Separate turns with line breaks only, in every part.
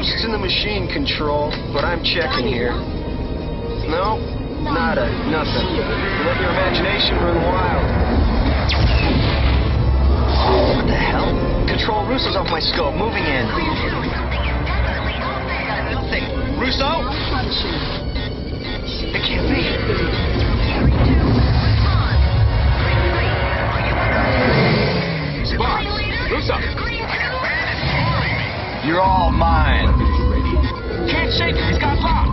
Ghosts in the machine, Control, but I'm checking here. No, nada, nothing. Let your imagination run wild. What the hell? Control, Russo's off my scope, moving in. Nothing. Russo? It can't be.
Boss, Russo.
You're all mine.
Can't shake it. He's got lock.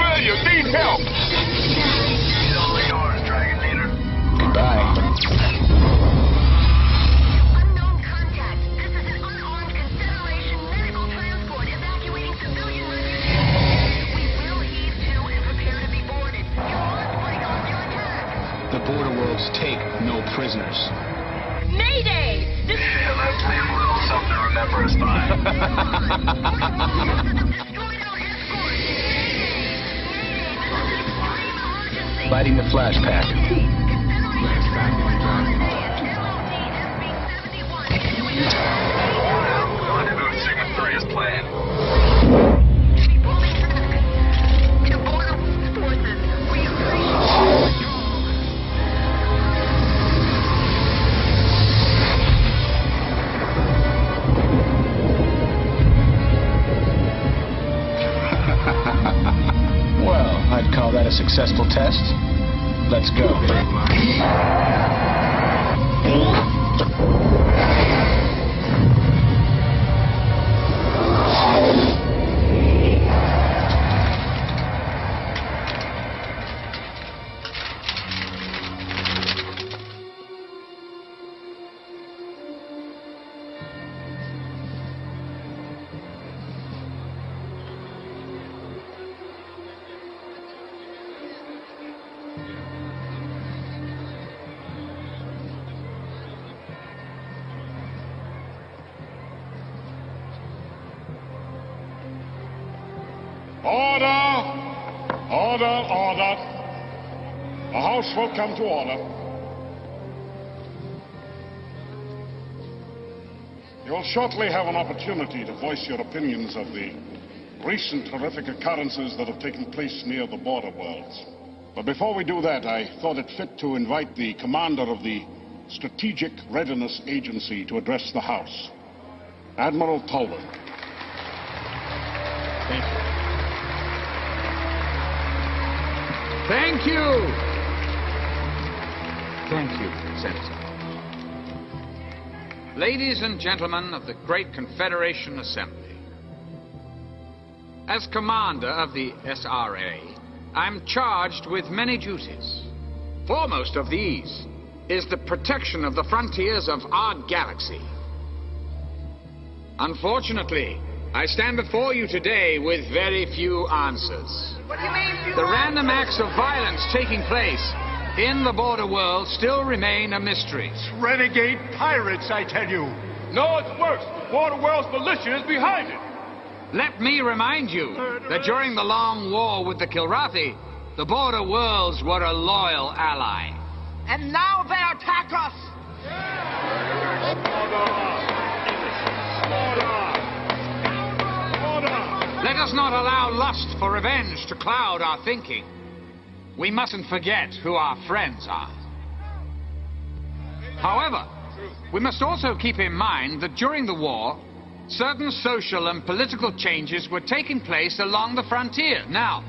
Failure. Need help.
He's all yours, Dragon Leader.
Goodbye.
Unknown contact. This is an unarmed Confederation medical transport evacuating civilian refugees. We will heave to and prepare to be boarded. You must break off your attack.
The border worlds take no prisoners.
Mayday! This
Yeah, that's a little something to remember us by.
destroyed our escort.
Lighting the flash pack.
Rendezvous at Sigma 3 as planned.
Well, I'd call that a successful test. Let's go.
Order! Order, order. The House will come to order. You will shortly have an opportunity to voice your opinions of the recent horrific occurrences that have taken place near the border worlds. But before we do that, I thought it fit to invite the commander of the Strategic Readiness Agency to address the House, Admiral Tolman.
Thank you.
Thank you. Thank you, Senator. Ladies and gentlemen of the Great Confederation Assembly, as commander of the SRA, I'm charged with many duties. Foremost of these is the protection of the frontiers of our galaxy. Unfortunately, I stand before you today with very few answers.
What do you mean,
The random acts of violence taking place in the border world still remain a mystery.
Renegade pirates, I tell you.
No, it's worse. The border world's militia is behind it. Let me remind you that during the long war with the Kilrathi, the border worlds were a loyal ally.
And now they attack us!
Let us not allow lust for revenge to cloud our thinking. We mustn't forget who our friends are. However, we must also keep in mind that during the war, certain social and political changes were taking place along the frontier. Now,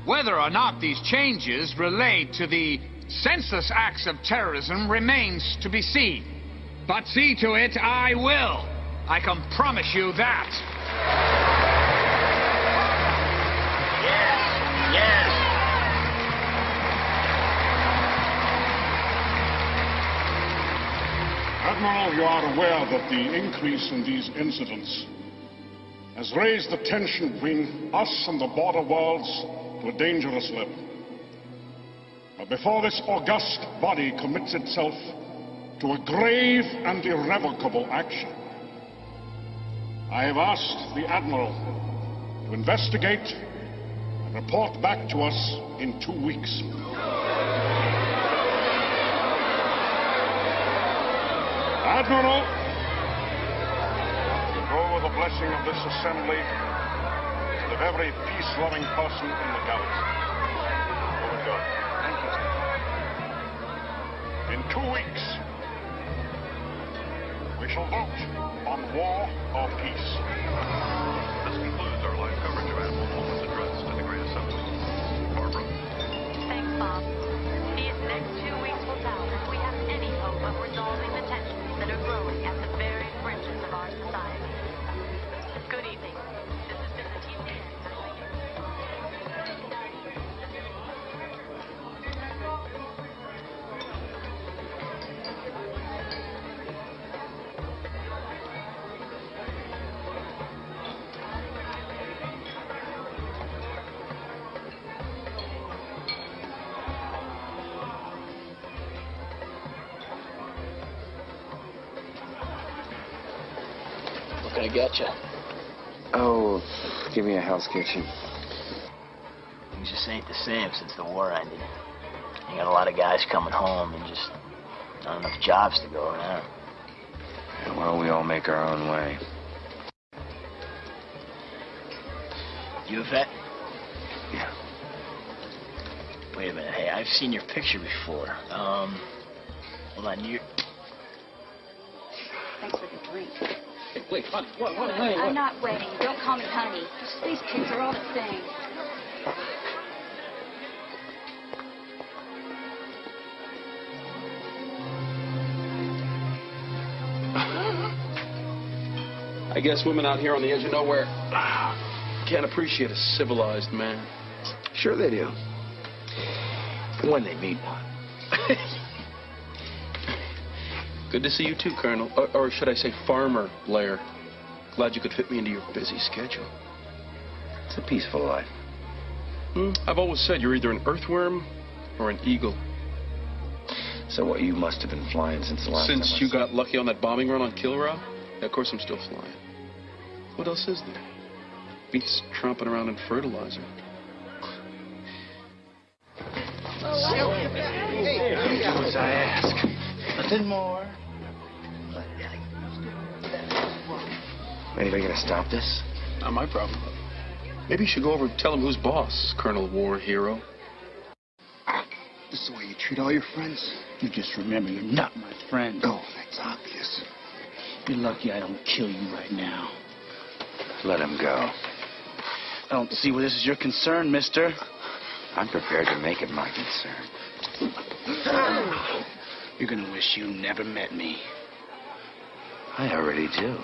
whether or not these changes relate to the senseless acts of terrorism remains to be seen. But see to it I will. I can promise you that.
Admiral, you are aware that the increase in these incidents has raised the tension between us and the border worlds to a dangerous level. But before this august body commits itself to a grave and irrevocable action, I have asked the Admiral to investigate and report back to us in 2 weeks. Admiral, go with the blessing of this assembly and of every peace-loving person in the galaxy. Go with God.
Thank you, sir.
In 2 weeks, we shall vote on war or peace.
This concludes our live coverage of Admiral Pullman's address to the Great Assembly. Barbara.
Thanks, Bob. These next 2 weeks will tell if we have any hope of resolving the tensions that are growing at the very fringes of our society. Good evening. This has been the TV.
What can I get you?
Oh, give me a Hell's Kitchen.
Things just ain't the same since the war ended. You got a lot of guys coming home and just not enough jobs to go around.
Yeah, well, we all make our own way.
You a vet?
Yeah.
Wait a minute. Hey, I've seen your picture before. Hold on. You.
Thanks for the drink.
Hey, wait, honey, what?
I'm not waiting. Don't call me honey. These kids are all the same.
I guess women out here on the edge of nowhere can't appreciate a civilized man.
Sure they do. When they meet one.
Good to see you too, Colonel. Or should I say Farmer Blair. Glad you could fit me into your busy schedule.
It's a peaceful life.
I've always said you're either an earthworm or an eagle.
So what, you must have been flying since the last time
Since
I
you
saw
got lucky on that bombing run on Kilrow? Yeah, of course I'm still flying. What else is there? Beats tromping around in fertilizer.
As I ask.
Nothing more.
Anybody gonna stop this?
Not my problem. Maybe you should go over and tell him who's boss, Colonel War Hero.
This is the way you treat all your friends? You just remember you're not my friend.
Oh, that's obvious.
You're lucky I don't kill you right now.
Let him go.
I don't see where this is your concern, mister.
I'm prepared to make it my concern.
You're gonna wish you never met me.
I already do.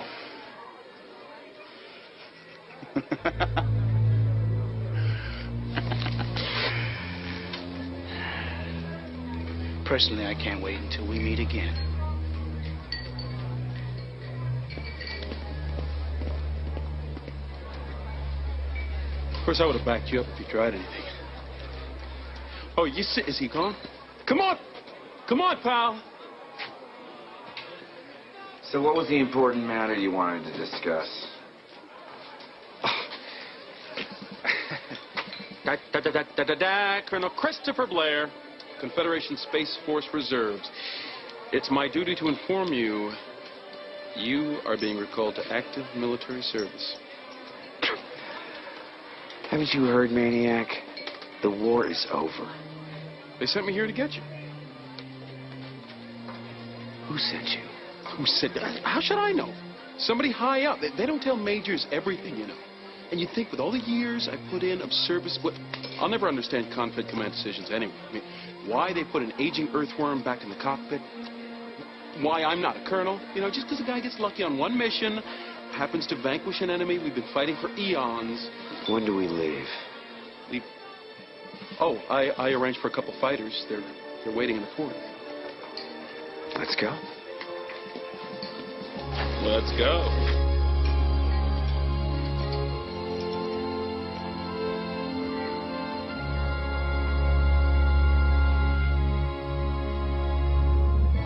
Personally, I can't wait until we meet again. Of course, I would have backed you up if you tried anything. Oh, you see, is he gone? Come on! Come on, pal!
So what was the important matter you wanted to discuss?
Colonel Christopher Blair, Confederation Space Force Reserves. It's my duty to inform you, you are being recalled to active military service.
Haven't you heard, Maniac? The war is over.
They sent me here to get you.
Who sent you?
Who said that? How should I know? Somebody high up. They don't tell majors everything, you know. And you think with all the years I put in of service, I'll never understand Confed command decisions anyway. I mean, why they put an aging earthworm back in the cockpit, why I'm not a colonel, you know, just because a guy gets lucky on one mission, happens to vanquish an enemy we've been fighting for eons.
When do we leave?
Leave. Oh, I arranged for a couple fighters. They're waiting in the port.
Let's go.
Let's go.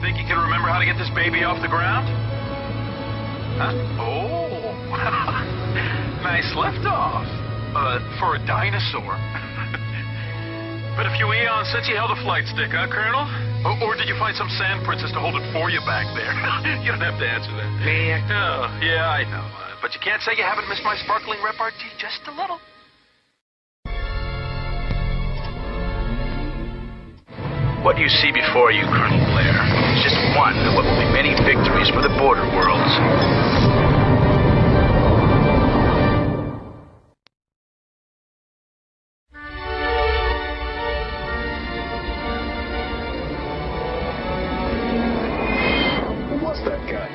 Think you can remember how to get this baby off the ground? Huh? Oh. Nice liftoff. For a dinosaur. Been a few eons since you held a flight stick, huh, Colonel? Or did you find some sand princess to hold it for you back there? You don't have to answer that.
Me?
Oh, yeah, I know. But you can't say you haven't missed my sparkling repartee just a little. What you see before you, Colonel Blair, is just one of what will be many victories for the border worlds.
Who was that guy?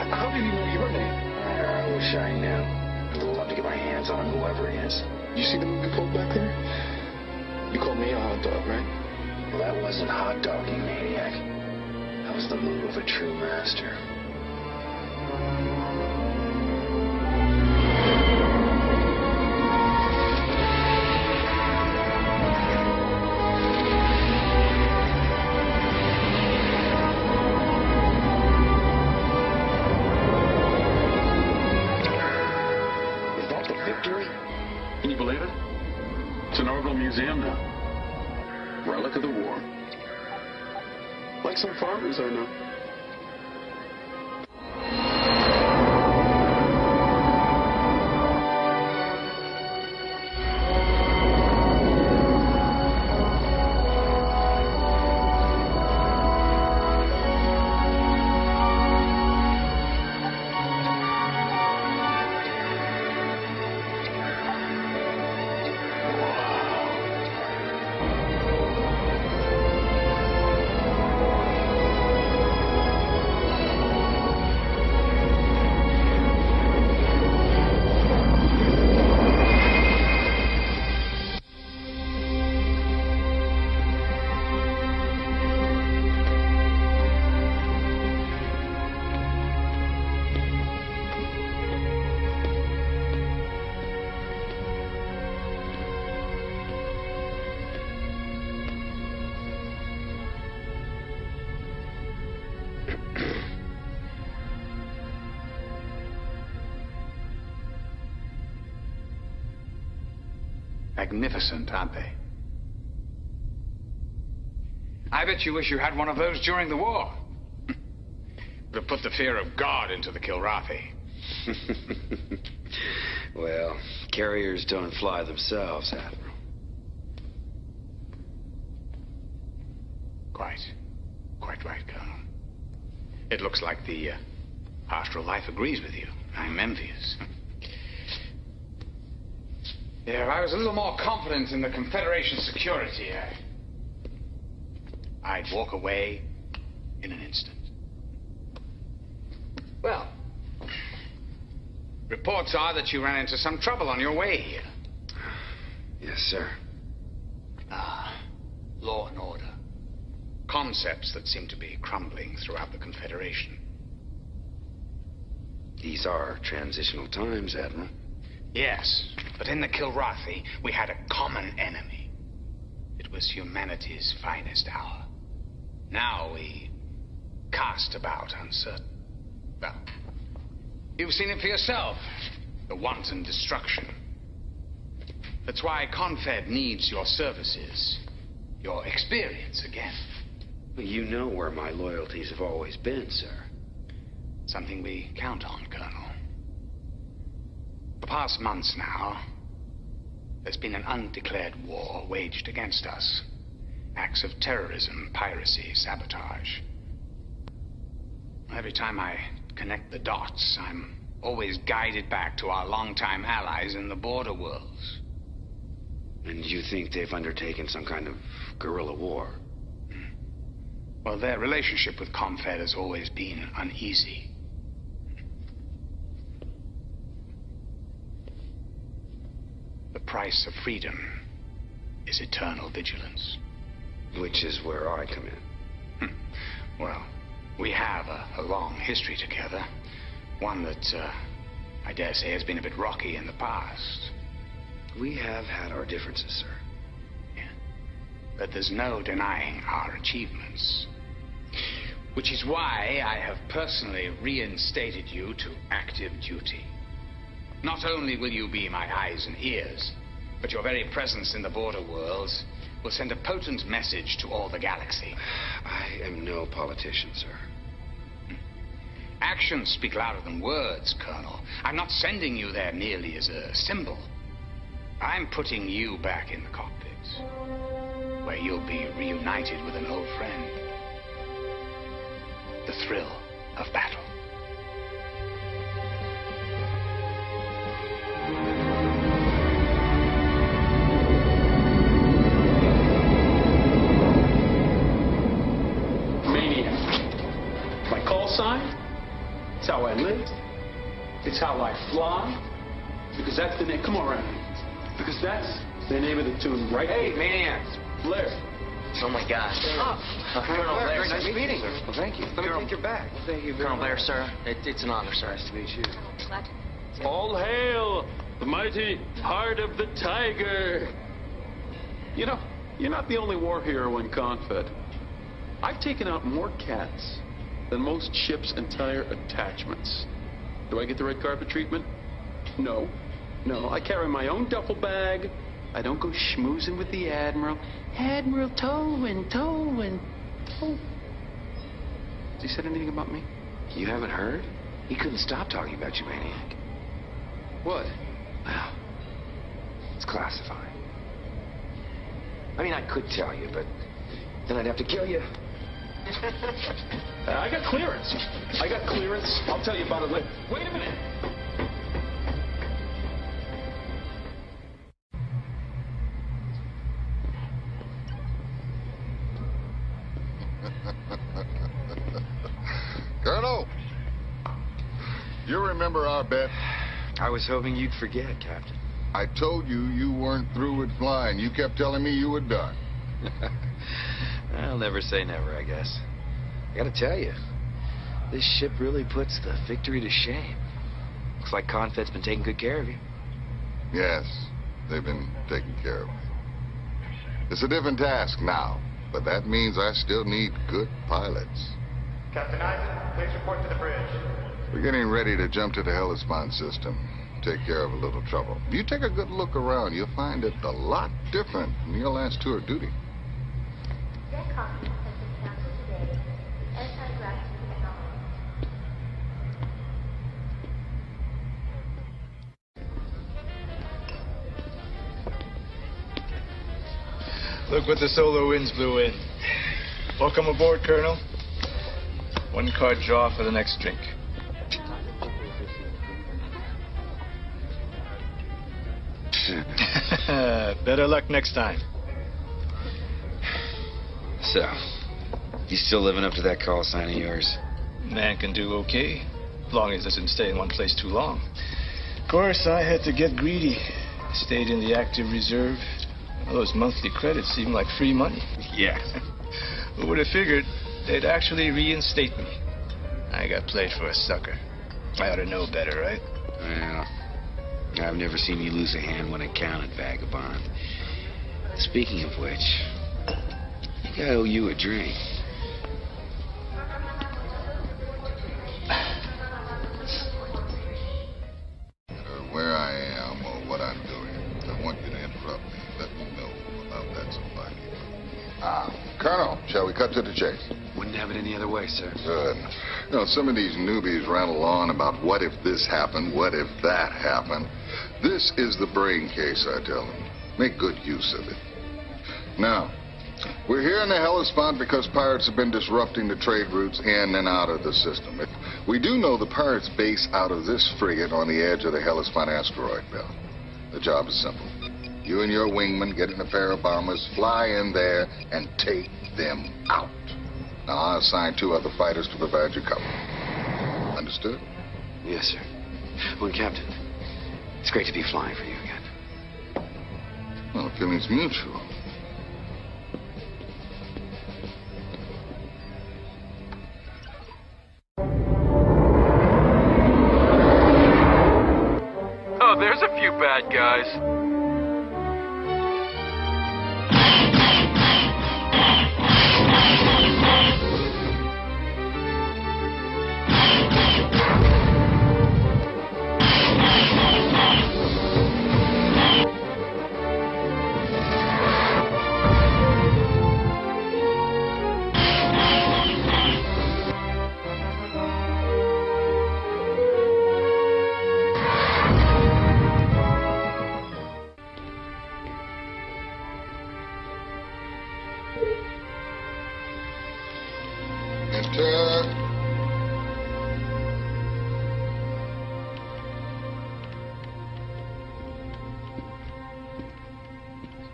How did he know your name?
I wish I knew. I'd love to get my hands on him, whoever he is.
You see the movie club back there? You called me a hot dog, right?
Well, that wasn't hot dogging, maniac. That was the move of a true master.
Is that the victory? Can you believe it? It's an orbital museum now. Relic of the war. Like some farmers I know.
Magnificent, aren't they? I bet you wish you had one of those during the war. Would have put the fear of God into the Kilrathi.
Well, carriers don't fly themselves, Admiral.
Quite right, Colonel. It looks like the pastoral life agrees with you. I'm envious. Yeah, if I was a little more confident in the Confederation's security, I'd walk away in an instant. Well, reports are that you ran into some trouble on your way here.
Yes, sir.
Law and order. Concepts that seem to be crumbling throughout the Confederation.
These are transitional times, Admiral.
Yes, but in the Kilrathi, we had a common enemy. It was humanity's finest hour. Now we cast about uncertain. Well, you've seen it for yourself. The wanton destruction. That's why Confed needs your services. Your experience again.
Well, you know where my loyalties have always been, sir.
Something we count on, Colonel. For the past months now, there's been an undeclared war waged against us. Acts of terrorism, piracy, sabotage. Every time I connect the dots, I'm always guided back to our longtime allies in the border worlds.
And you think they've undertaken some kind of guerrilla war?
Well, their relationship with Confed has always been uneasy. The price of freedom is eternal vigilance.
Which is where I come in.
Well, we have a long history together. One that, I dare say, has been a bit rocky in the past.
We have had our differences, sir.
Yeah. But there's no denying our achievements. Which is why I have personally reinstated you to active duty. Not only will you be my eyes and ears, but your very presence in the border worlds will send a potent message to all the galaxy.
I am no politician, sir.
Actions speak louder than words, Colonel. I'm not sending you there merely as a symbol. I'm putting you back in the cockpit, where you'll be reunited with an old friend. The thrill of battle.
Maniac. My call sign? It's how I live. It's how I fly. Because that's the name. Come on, Randy. Because that's the name of the tune, right?
Hey, Maniacs.
Blair.
Oh my God.
Colonel Blair, nice meeting you.
Well, thank you.
Let me take your bag.
Well, thank you very
Colonel
much.
Blair, sir, it's an honor, sir.
Nice to meet you.
What?
All hail the mighty heart of the tiger. You know, you're not the only war hero in Confed. I've taken out more cats than most ships' entire attachments. Do I get the red carpet treatment? No. No, I carry my own duffel bag. I don't go schmoozing with the Admiral. Admiral, towing. Has he said anything about me?
You haven't heard? He couldn't stop talking about you, Maniac.
What?
Well, it's classified. I mean, I could tell you, but then I'd have to kill you.
I got clearance. I'll tell you about it later. Wait a minute.
Colonel, you remember our bet?
I was hoping you'd forget, Captain.
I told you you weren't through with flying. You kept telling me you were done.
I'll never say never, I guess. I gotta tell you, this ship really puts the victory to shame. Looks like Confed's been taking good care of you.
Yes, they've been taking care of me. It's a different task now, but that means I still need good pilots.
Captain Isaac, please report to the bridge.
We're getting ready to jump to the Hellespont system. Take care of a little trouble. If you take a good look around, you'll find it a lot different from your last tour of duty.
Deck coffee has been canceled today. Anti-gravity technology.
Look what the solar winds blew in. Welcome aboard, Colonel. One card draw for the next drink. Better luck next time.
So, you still living up to that call sign of yours?
Man can do okay, as long as he doesn't stay in one place too long. Of course, I had to get greedy. Stayed in the active reserve. All those monthly credits seemed like free money.
Yeah.
Who would have figured they'd actually reinstate me? I got played for a sucker. I ought to know better, right?
Well, I've never seen you lose a hand when it counted, vagabond. Speaking of which, I think I owe you a drink.
Where I am or what I'm doing, I want you to interrupt me. Let me know about that somebody. Colonel, shall we cut to the chase?
Wouldn't have it any other way, sir.
Good. You know, some of these newbies rattle on about what if this happened, what if that happened. This is the brain case, I tell them. Make good use of it. Now, we're here in the Hellespont because pirates have been disrupting the trade routes in and out of the system. We do know the pirates base out of this frigate on the edge of the Hellespont asteroid belt. The job is simple. You and your wingman get in a pair of bombers, fly in there, and take them out. Now, I'll assign 2 other fighters to provide you cover. Understood?
Yes, sir. Well, Captain, it's great to be flying for you again.
Well, the feeling's mutual.
Oh, there's a few bad guys.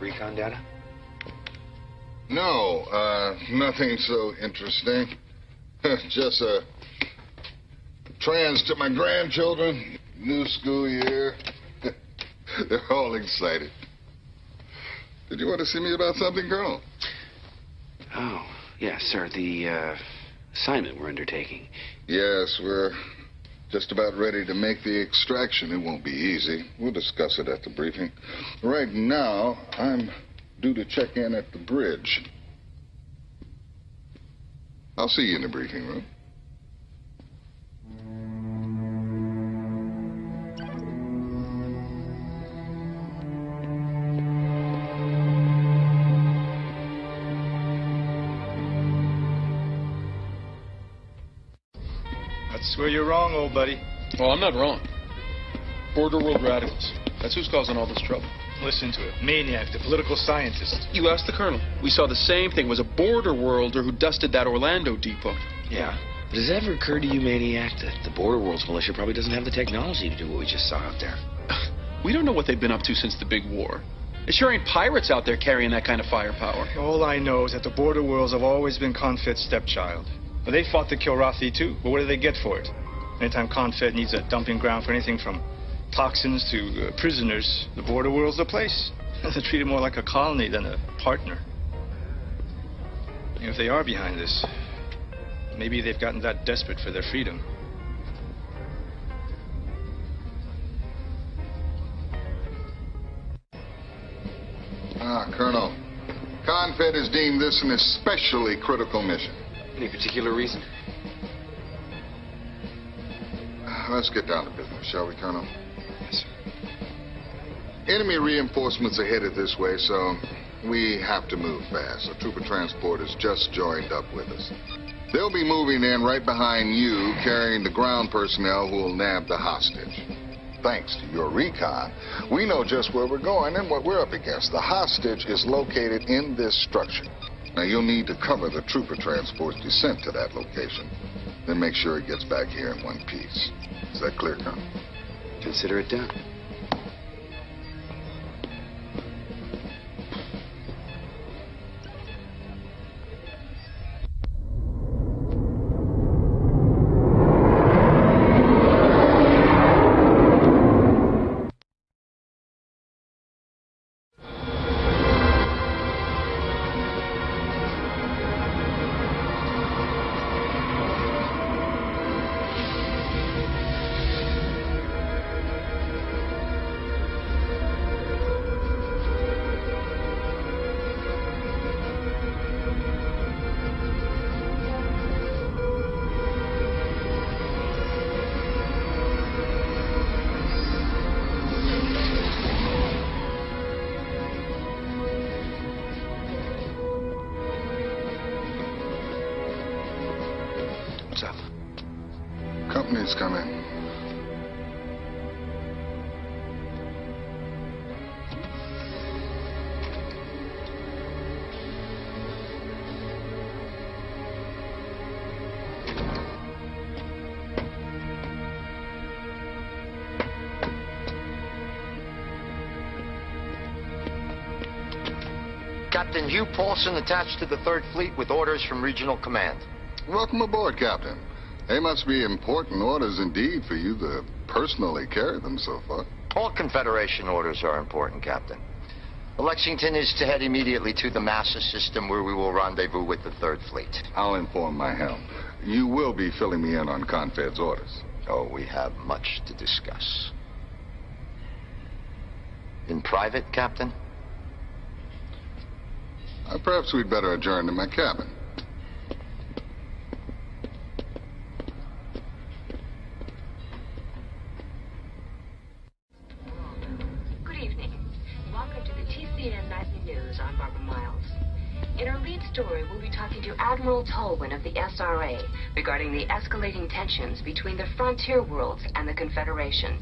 recon data?
No, nothing so interesting. Just a trans to my grandchildren, new school year. They're all excited. Did you want to see me about something, Colonel?
Oh, yes, sir. The assignment we're undertaking.
Yes, we're just about ready to make the extraction. It won't be easy. We'll discuss it at the briefing. Right now, I'm due to check in at the bridge. I'll see you in the briefing room.
That's where you're wrong, old buddy.
Oh, I'm not wrong. Border world radicals. That's who's causing all this trouble.
Listen to it. Maniac, the political scientist.
You asked the colonel. We saw the same thing. It was a border worlder who dusted that Orlando depot.
Yeah. But has it ever occurred to you, Maniac, that the Border Worlds militia probably doesn't have the technology to do what we just saw out there?
We don't know what they've been up to since the big war. It sure ain't pirates out there carrying that kind of firepower.
All I know is that the Border Worlds have always been Confed's stepchild. Well, they fought the Kilrathi, too. But what do they get for it? Anytime Confed needs a dumping ground for anything from toxins to prisoners, the Border World's the place. They treat it more like a colony than a partner. And if they are behind this, maybe they've gotten that desperate for their freedom.
Colonel, Confed has deemed this an especially critical mission.
Any particular reason?
Let's get down to business, shall we, Colonel?
Yes, sir.
Enemy reinforcements are headed this way, so we have to move fast. A trooper transport has just joined up with us. They'll be moving in right behind you, carrying the ground personnel who will nab the hostage. Thanks to your recon, we know just where we're going and what we're up against. The hostage is located in this structure. Now, you'll need to cover the trooper transport's descent to that location. Then make sure it gets back here in one piece. Is that clear, Colonel?
Consider it done.
What's up? Company's coming.
Captain Hugh Paulson attached to the 3rd Fleet with orders from Regional Command.
Welcome aboard, Captain. They must be important orders indeed for you to personally carry them so far.
All Confederation orders are important, Captain. Lexington is to head immediately to the Massa system where we will rendezvous with the 3rd Fleet.
I'll inform my helm. You will be filling me in on Confed's orders.
Oh, we have much to discuss. In private, Captain?
Perhaps we'd better adjourn to my cabin.
Good evening. Welcome to the TCN Nightly News. I'm Barbara Miles. In our lead story, we'll be talking to Admiral Tolwyn of the SRA regarding the escalating tensions between the frontier worlds and the Confederation.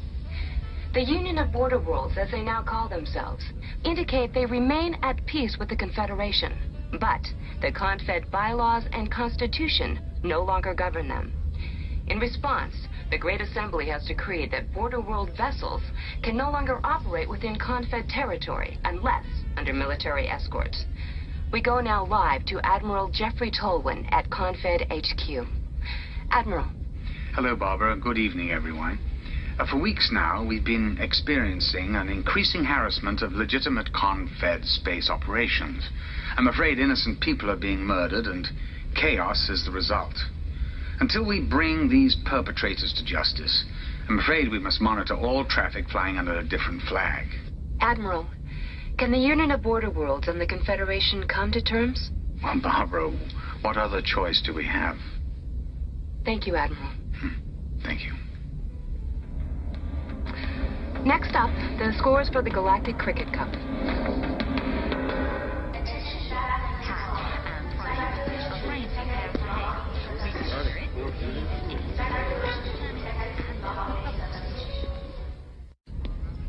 The Union of Border Worlds, as they now call themselves, indicate they remain at peace with the Confederation, but the Confed bylaws and constitution no longer govern them. In response, the Great Assembly has decreed that border world vessels can no longer operate within Confed territory unless under military escorts. We go now live to Admiral Jeffrey Tolwyn at Confed HQ. Admiral.
Hello, Barbara. Good evening, everyone. For weeks now, we've been experiencing an increasing harassment of legitimate Confed space operations. I'm afraid innocent people are being murdered, and chaos is the result. Until we bring these perpetrators to justice, I'm afraid we must monitor all traffic flying under a different flag.
Admiral, can the Union of Border Worlds and the Confederation come to terms?
Well, Barbara, what other choice do we have?
Thank you, Admiral.
Thank you.
Next up, the scores for the Galactic Cricket Cup.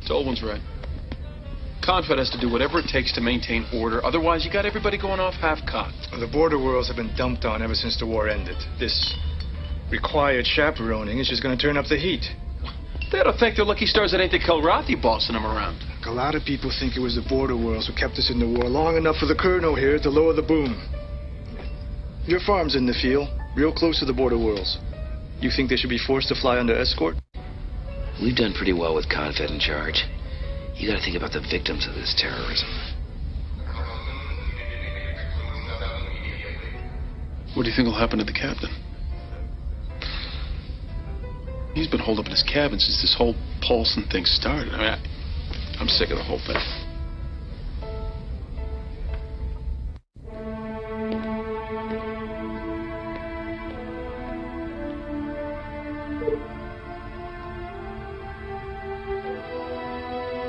Tolwyn's right. Confed has to do whatever it takes to maintain order. Otherwise, you got everybody going off half-cocked.
Well, the border worlds have been dumped on ever since the war ended. This required chaperoning is just going to turn up the heat.
They ought to thank their lucky stars it ain't the Kilrathi bossing them around.
A lot of people think it was the border worlds who kept us in the war long enough for the colonel here to lower the boom. Your farm's in the field, real close to the border worlds. You think they should be forced to fly under escort?
We've done pretty well with Confed in charge. You gotta think about the victims of this terrorism.
What do you think will happen to the captain? He's been holed up in his cabin since this whole Paulson thing started. I mean, I'm sick of the whole thing.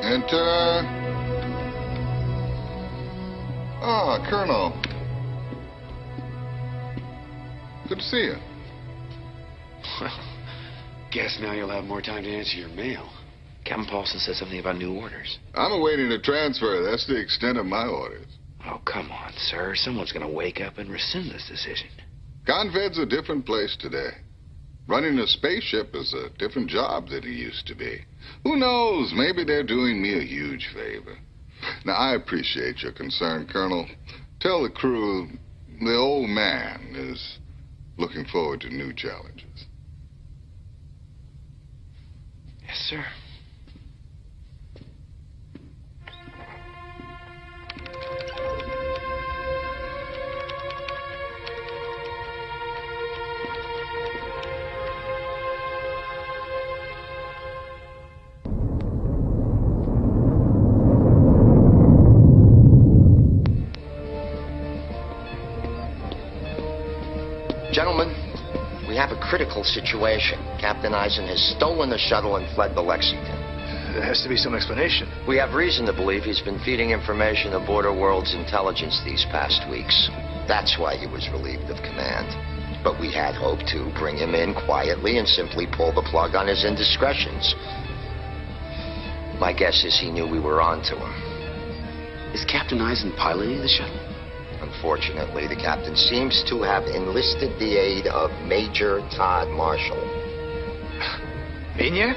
Enter. Ah, Colonel. Good to see you.
Well, guess now you'll have more time to answer your mail. Captain Paulson said something about new orders.
I'm awaiting a transfer. That's the extent of my orders.
Oh, come on, sir. Someone's gonna wake up and rescind this decision.
Confed's a different place today. Running a spaceship is a different job than it used to be. Who knows? Maybe they're doing me a huge favor. Now, I appreciate your concern, Colonel. Tell the crew the old man is looking forward to new challenges.
Yes, sir.
Gentlemen, we have a critical situation. Captain Eisen has stolen the shuttle and fled to Lexington.
There has to be some explanation.
We have reason to believe he's been feeding information to Border World's intelligence these past weeks. That's why he was relieved of command. But we had hoped to bring him in quietly and simply pull the plug on his indiscretions. My guess is he knew we were on to him.
Is Captain Eisen piloting the shuttle?
Unfortunately, the captain seems to have enlisted the aid of Major Todd Marshall.
Maniac?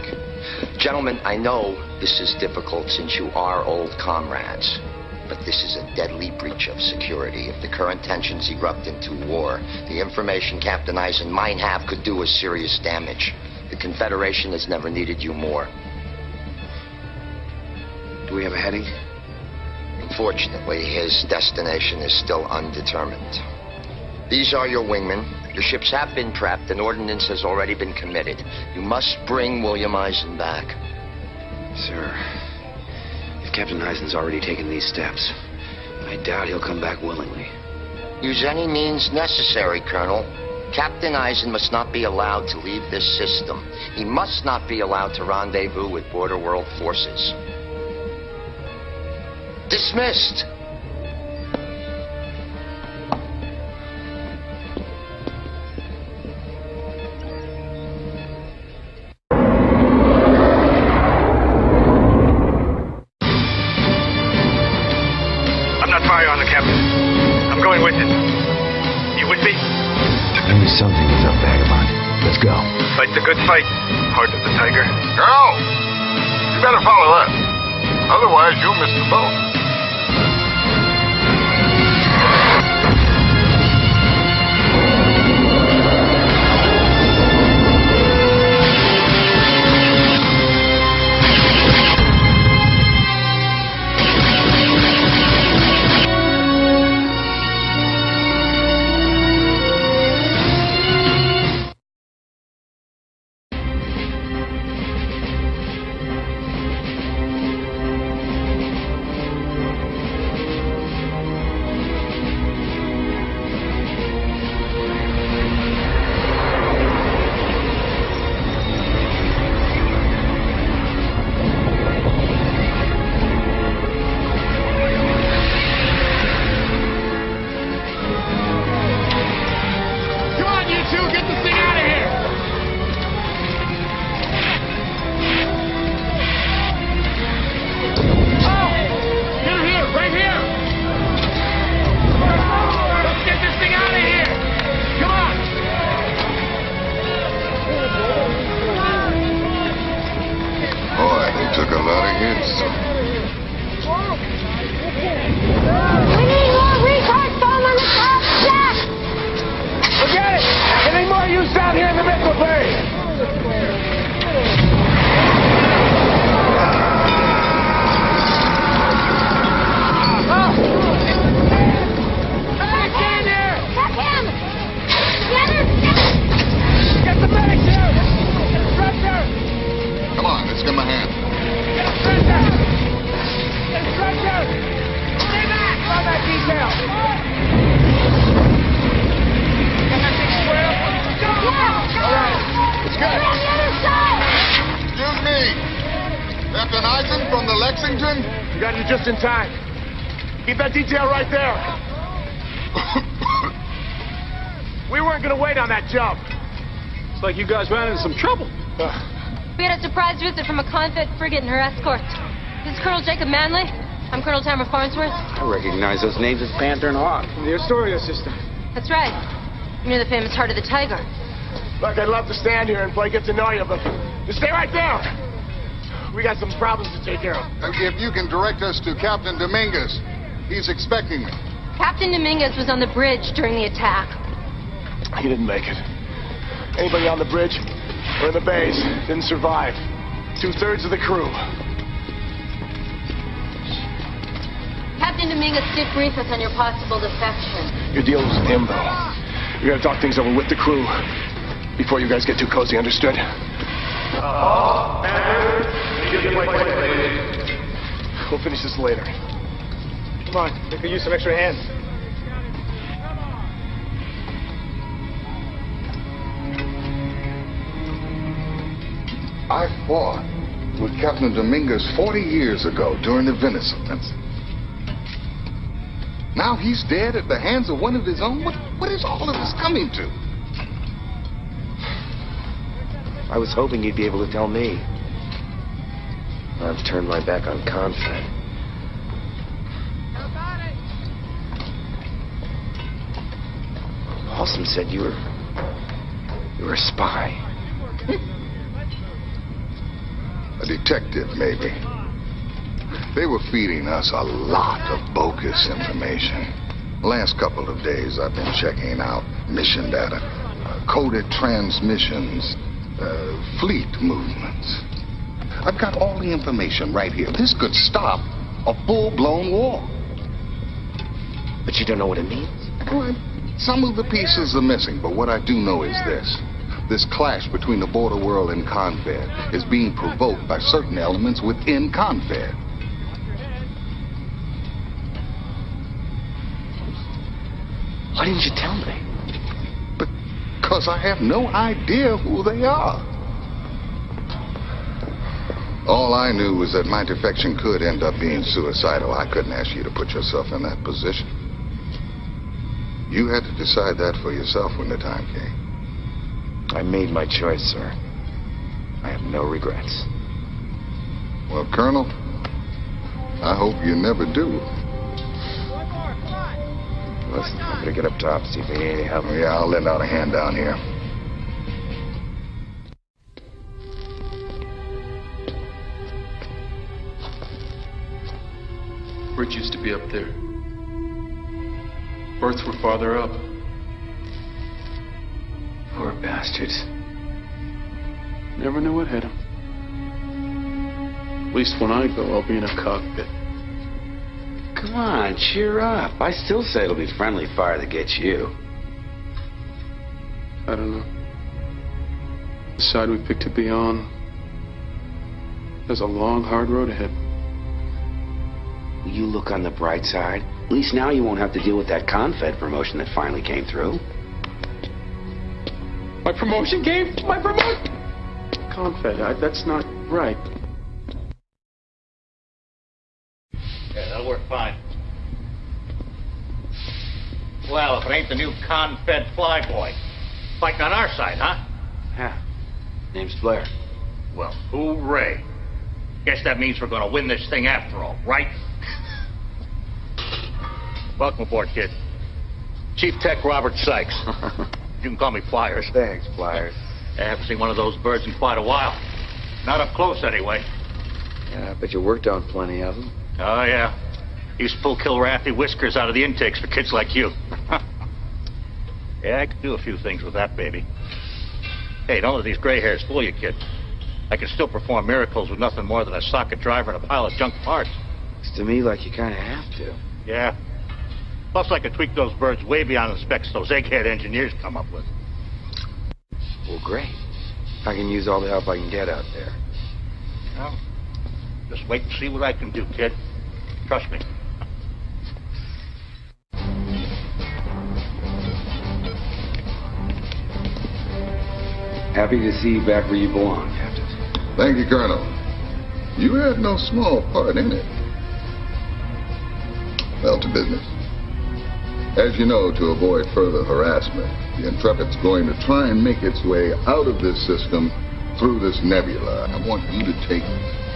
Gentlemen, I know this is difficult since you are old comrades, but this is a deadly breach of security. If the current tensions erupt into war, the information Captain Eisen might have could do us serious damage. The Confederation has never needed you more.
Do we have a heading?
Unfortunately, his destination is still undetermined. These are your wingmen. Your ships have been prepped, and ordnance has already been committed. You must bring William Eisen back.
Sir, if Captain Eisen's already taken these steps, I doubt he'll come back willingly.
Use any means necessary, Colonel. Captain Eisen must not be allowed to leave this system. He must not be allowed to rendezvous with Border World forces. Dismissed!
I'm not firing on the captain. I'm going with him. You with me?
There is something with that vagabond.
Let's go.
Fight the good fight, Heart of the Tiger.
Go! You better follow us. Otherwise, you'll miss the boat.
Just in time. Keep that detail right there. We weren't gonna wait on that jump.
It's like you guys ran into some trouble.
We had a surprise visit from a convict frigate and her escort. This is Colonel Jacob Manley. I'm Colonel Tamara Farnsworth.
I recognize those names as Panther and Hawk.
From the Astoria system.
That's right. You're the famous Heart of the Tiger.
Look, I'd love to stand here and play get to know you, but just stay right there. We got some problems to take care of.
If you can direct us to Captain Dominguez. He's expecting me.
Captain Dominguez was on the bridge during the attack.
He didn't make it. Anybody on the bridge or in the bays didn't survive. 2/3 of the crew.
Captain Dominguez did brief us on your possible defection.
Your deal was with him, though. We gotta talk things over with the crew before you guys get too cozy, understood? We'll finish this later.
Come on, we could use some extra hands.
I fought with Captain Dominguez 40 years ago during the Venice offensive. Now he's dead at the hands of one of his own? What is all of this coming to?
I was hoping you'd be able to tell me. I've turned my back on Confed. Paulson said you were a spy.
A detective, maybe. They were feeding us a lot of bogus information. Last couple of days, I've been checking out mission data, coded transmissions, fleet movements. I've got all the information right here. This could stop a full-blown war.
But you don't know what it means?
Well, some of the pieces are missing, but what I do know is this. This clash between the border world and Confed is being provoked by certain elements within Confed.
Why didn't you tell me?
Because I have no idea who they are. All I knew was that my defection could end up being suicidal. I couldn't ask you to put yourself in that position. You had to decide that for yourself when the time came.
I made my choice, sir. I have no regrets.
Well, Colonel, I hope you never do.
Listen, I'm gonna get up top, see if we need any help.
Yeah, I'll lend out a hand down here.
Bridge used to be up there. Berths were farther up.
Poor bastards.
Never knew what hit him. At least when I go, I'll be in a cockpit.
Come on, cheer up. I still say it'll be friendly fire that gets you.
I don't know. The side we picked to be on, there's a long, hard road ahead.
Will you look on the bright side? At least now you won't have to deal with that Confed promotion that finally came through.
My promotion came? My promotion? Confed, that's not right.
Yeah, that'll work fine. Well, if it ain't the new Confed flyboy. Fighting on our side, huh?
Yeah. Name's Blair.
Well, hooray. Guess that means we're gonna win this thing after all, right? Welcome aboard, kid. Chief Tech Robert Sykes. You can call me Pliers.
Thanks, Pliers.
I haven't seen one of those birds in quite a while. Not up close, anyway.
Yeah, I bet you worked on plenty of them.
Oh, yeah. Used to pull Kilrathi whiskers out of the intakes for kids like you. Yeah, I could do a few things with that baby. Hey, don't let these gray hairs fool you, kid. I can still perform miracles with nothing more than a socket driver and a pile of junk parts.
Looks to me like you kind of have to.
Yeah. Plus, I could tweak those birds way beyond the specs those egghead engineers come up with.
Well, great. I can use all the help I can get out there.
Well, just wait and see what I can do, kid. Trust me.
Happy to see you back where you belong, Captain.
Thank you, Colonel. You had no small part in it. Well, to business. As you know, to avoid further harassment, the Intrepid's going to try and make its way out of this system through this nebula. I want you to take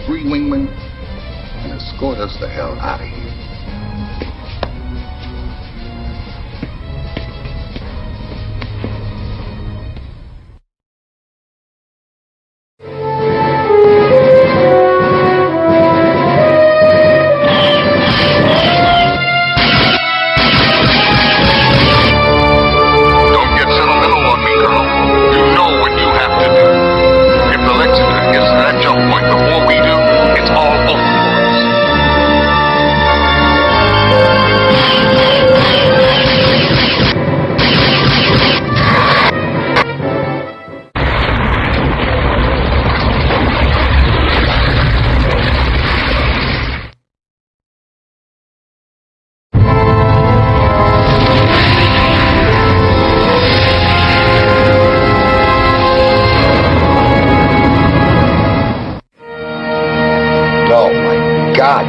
3 wingmen and escort us the hell out of here.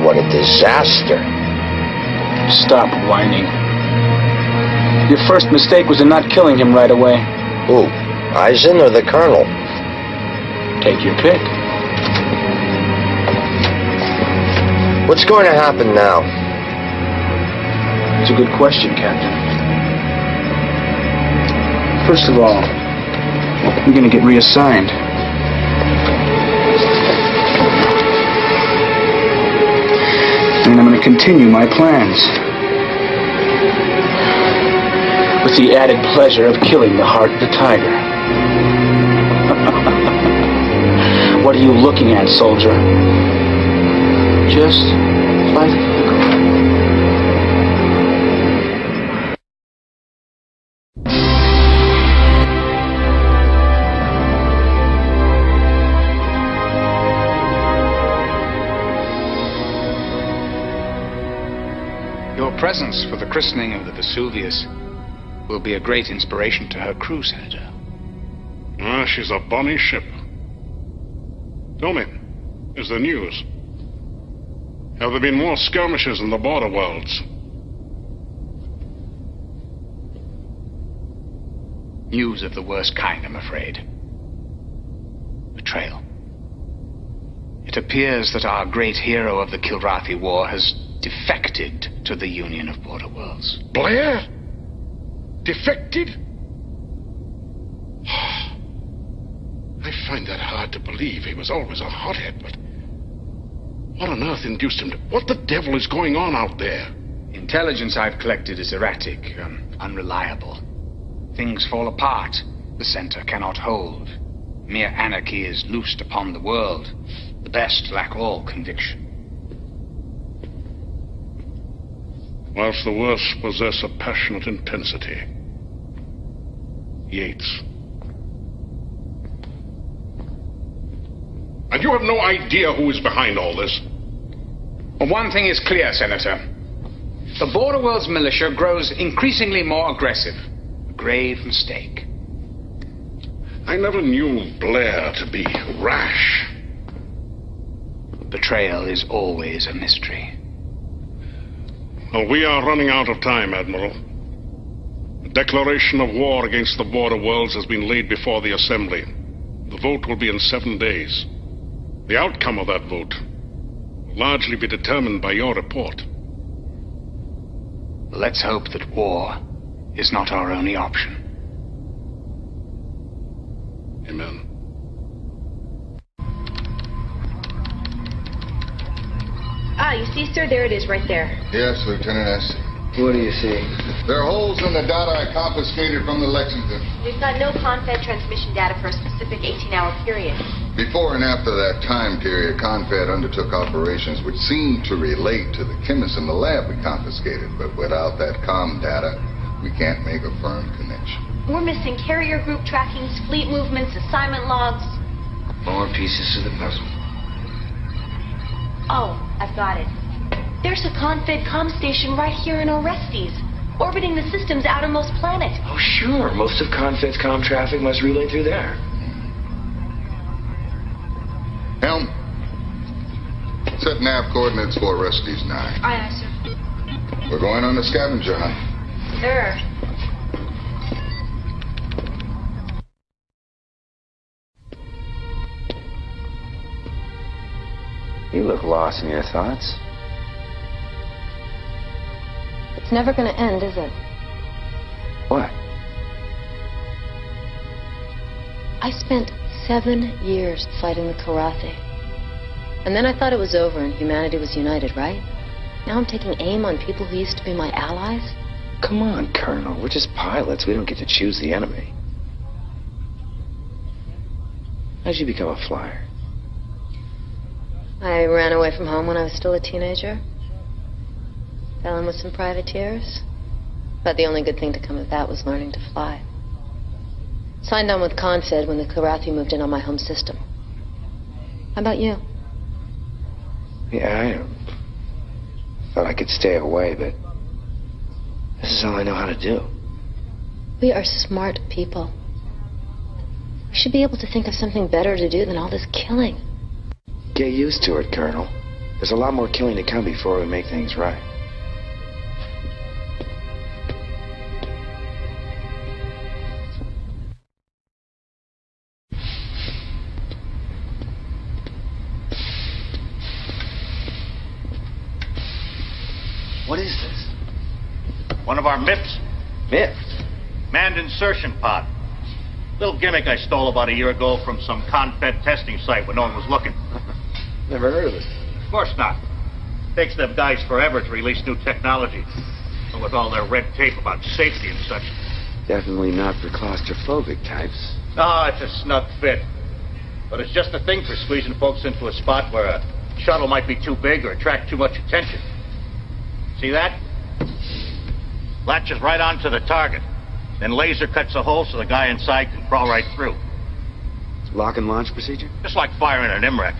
What a disaster.
Stop whining. Your first mistake was in not killing him right away.
Who? Eisen or the Colonel?
Take your pick.
What's going to happen now?
It's a good question, Captain. First of all, you're going to get reassigned. And I'm going to continue my plans. With the added pleasure of killing the heart of the tiger. What are you looking at, soldier? Just like the
Your presence for the christening of the Vesuvius will be a great inspiration to her crew, Senator.
Ah, she's a bonny ship. Tell me, is there news? Have there been more skirmishes in the border worlds?
News of the worst kind, I'm afraid. Betrayal. It appears that our great hero of the Kilrathi War has defected to the Union of Border Worlds.
Blair? Defected? I find that hard to believe. He was always a hothead, but What on earth induced him to... What the devil is going on out there?
Intelligence I've collected is erratic, unreliable. Things fall apart. The center cannot hold. Mere anarchy is loosed upon the world. The best lack all conviction.
Whilst the worst possess a passionate intensity. Yates. And you have no idea who is behind all this?
Well, one thing is clear, Senator. The Border World's militia grows increasingly more aggressive. A grave mistake.
I never knew Blair to be rash.
Betrayal is always a mystery.
Well, we are running out of time, Admiral. A declaration of war against the Border Worlds has been laid before the Assembly. The vote will be in 7 days. The outcome of that vote will largely be determined by your report.
Let's hope that war is not our only option.
Amen.
You see, sir? There it is, right there.
Yes, Lieutenant, I see.
What do you see?
There are holes in the data I confiscated from the Lexington.
We've got no Confed transmission data for a specific 18-hour period.
Before and after that time period, Confed undertook operations which seemed to relate to the chemists in the lab we confiscated, but without that comm data, we can't make a firm connection.
We're missing carrier group trackings, fleet movements, assignment logs.
More pieces to the puzzle.
Oh, I've got it. There's a Confed comm station right here in Orestes, orbiting the system's outermost planet.
Oh, sure. Most of Confed's comm traffic must relay through there.
Helm, set nav coordinates for Orestes 9.
Aye, aye, sir.
We're going on a scavenger hunt.
Sir.
You look lost in your thoughts.
It's never going to end, is it?
What?
I spent 7 years fighting the Karathi. And then I thought it was over and humanity was united, right? Now I'm taking aim on people who used to be my allies?
Come on, Colonel. We're just pilots. We don't get to choose the enemy. How'd you become a flyer?
I ran away from home when I was still a teenager. Fell in with some privateers. But the only good thing to come of that was learning to fly. Signed on with Confed when the Karathi moved in on my home system. How about you?
Yeah, I thought I could stay away, but this is all I know how to do.
We are smart people. We should be able to think of something better to do than all this killing.
Get used to it, Colonel. There's a lot more killing to come before we make things right.
What is this? One of our MIPs.
MIPs?
Manned insertion pod. Little gimmick I stole about a year ago from some Confed testing site when no one was looking.
Never heard of it.
Of course not. Takes them guys forever to release new technology. And with all their red tape about safety and such.
Definitely not for claustrophobic types.
No, it's a snug fit. But it's just a thing for squeezing folks into a spot where a shuttle might be too big or attract too much attention. See that? Latches right onto the target. Then laser cuts a hole so the guy inside can crawl right through.
Lock and launch procedure?
Just like firing an MREC.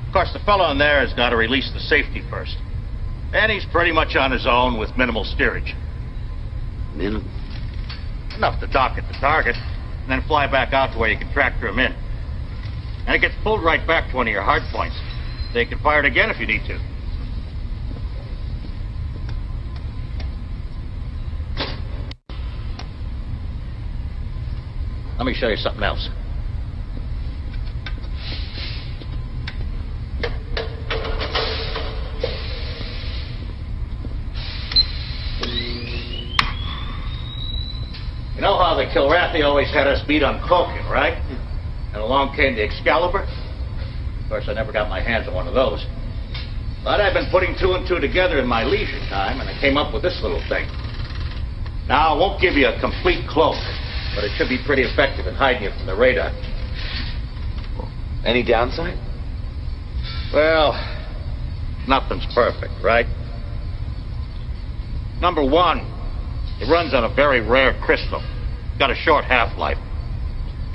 Of course, the fellow in there has got to release the safety first. And he's pretty much on his own with minimal steerage.
Minimal?
Enough to dock at the target, and then fly back out to where you can tractor him in. And it gets pulled right back to one of your hard points. So you can fire it again if you need to. Let me show you something else. You know how the Kilrathi always had us beat on cloaking, right? And along came the Excalibur. Of course, I never got my hands on one of those. But I've been putting two and two together in my leisure time, and I came up with this little thing. Now, I won't give you a complete cloak, but it should be pretty effective in hiding you from the radar.
Any downside?
Well, nothing's perfect, right? Number one, it runs on a very rare crystal. Got a short half-life.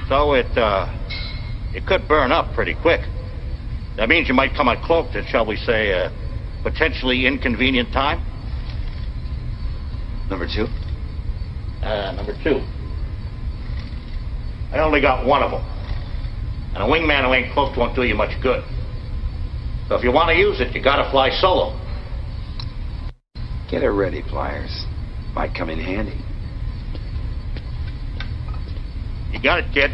So it could burn up pretty quick. That means you might come uncloaked at, shall we say, a potentially inconvenient time.
Number two?
Number two. I only got one of them. And a wingman who ain't cloaked won't do you much good. So if you want to use it, you gotta fly solo.
Get it ready, Pliers. Might come in handy.
You got it, kid.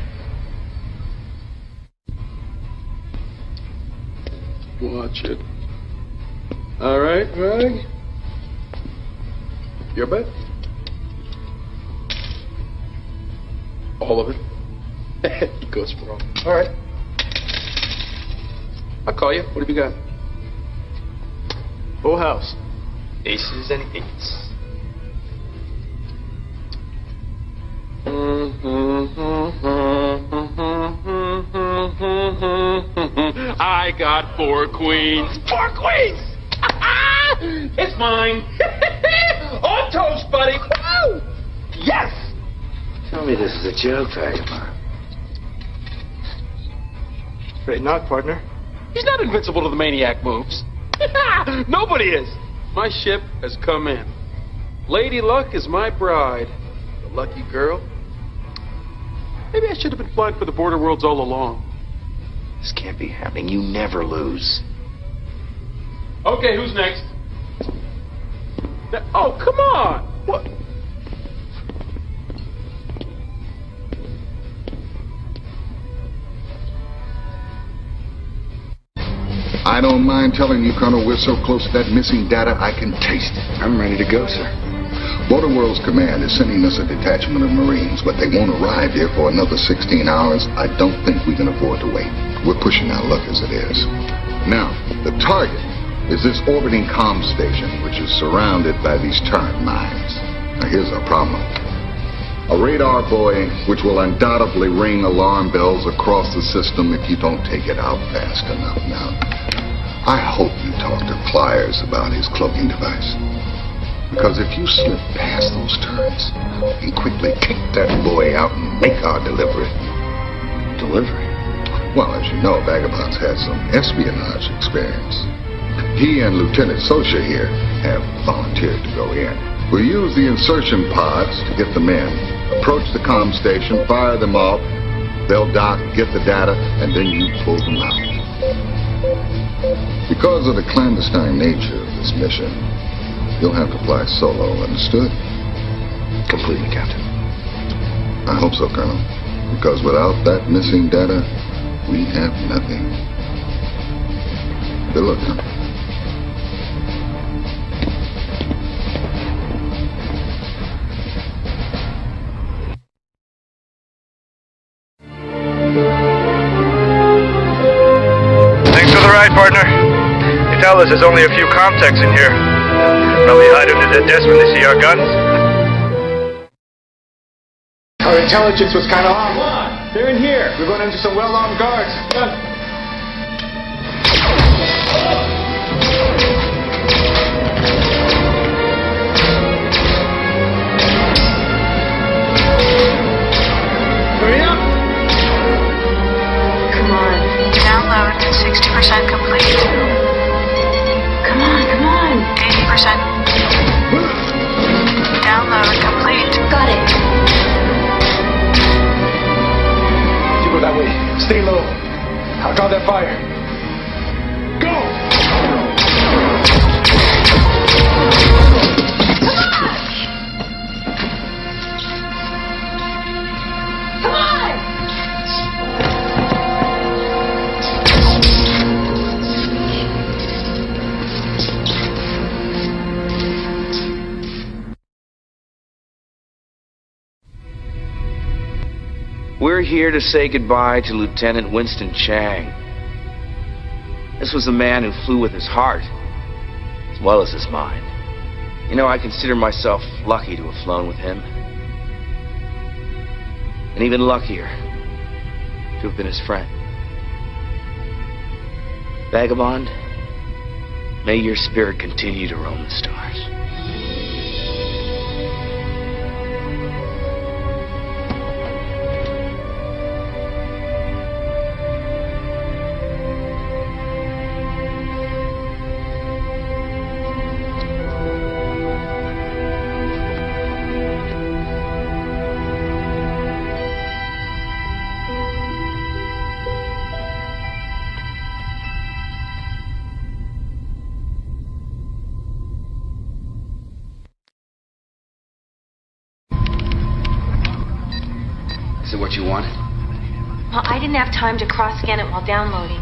Watch it. All right, Greg. Your bet? All of it? He goes for all. All right. I'll call you. What have you got? Full house.
Aces and eights.
I got 4 queens. 4 queens! It's mine. On toast, buddy. Woo! Yes!
Tell me this is a joke, Vagabond.
Afraid not, partner.
He's not invincible to the maniac moves. Nobody is. My ship has come in. Lady Luck is my bride. The lucky girl. Maybe I should have been flying for the border worlds all along.
This can't be happening. You never lose.
Okay, who's next? Oh, come on! What?
I don't mind telling you, Colonel, we're so close to that missing data, I can taste it.
I'm ready to go, sir.
Border Worlds Command is sending us a detachment of Marines, but they won't arrive here for another 16 hours. I don't think we can afford to wait. We're pushing our luck as it is. Now, the target is this orbiting comm station, which is surrounded by these turret mines. Now, here's our problem. A radar buoy, which will undoubtedly ring alarm bells across the system if you don't take it out fast enough. Now, I hope you talk to Pliers about his cloaking device. Because if you slip past those turrets and quickly kick that buoy out and make our delivery.
Delivery?
Well, as you know, Vagabond's had some espionage experience. He and Lieutenant Sosha here have volunteered to go in. We'll use the insertion pods to get them in, approach the comm station, fire them off, they'll dock, get the data, and then you pull them out. Because of the clandestine nature of this mission, you'll have to fly solo, understood?
Completely, Captain.
I hope so, Colonel. Because without that missing data, we have nothing. Good luck, Colonel.
Partner. They tell us there's only a few contacts in here. Probably hide under their desk when they see our guns.
Our intelligence was kind of off. They're in here. We're going into some well-armed guards. Hurry up!
Come on. Download 60% complete. Come on. 80%. Download complete. Got it.
You go that way. Stay low. I'll draw that fire. Go!
Come on!
We're here to say goodbye to Lieutenant Winston Chang. This was a man who flew with his heart, well as his mind. You know, I consider myself lucky to have flown with him. And even luckier to have been his friend. Vagabond, may your spirit continue to roam the stars. Is it what you wanted?
Well, I didn't have time to cross-scan it while downloading.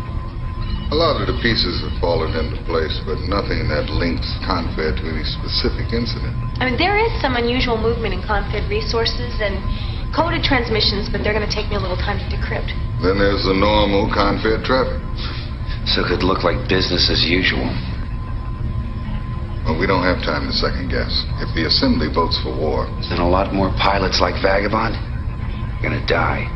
A lot of the pieces have fallen into place, but nothing that links Confed to any specific incident.
I mean, there is some unusual movement in Confed resources and coded transmissions, but they're going to take me a little time to decrypt.
Then there's the normal Confed traffic.
So it could look like business as usual.
Well, we don't have time to second guess. If the Assembly votes for war,
then a lot more pilots like Vagabond are gonna die.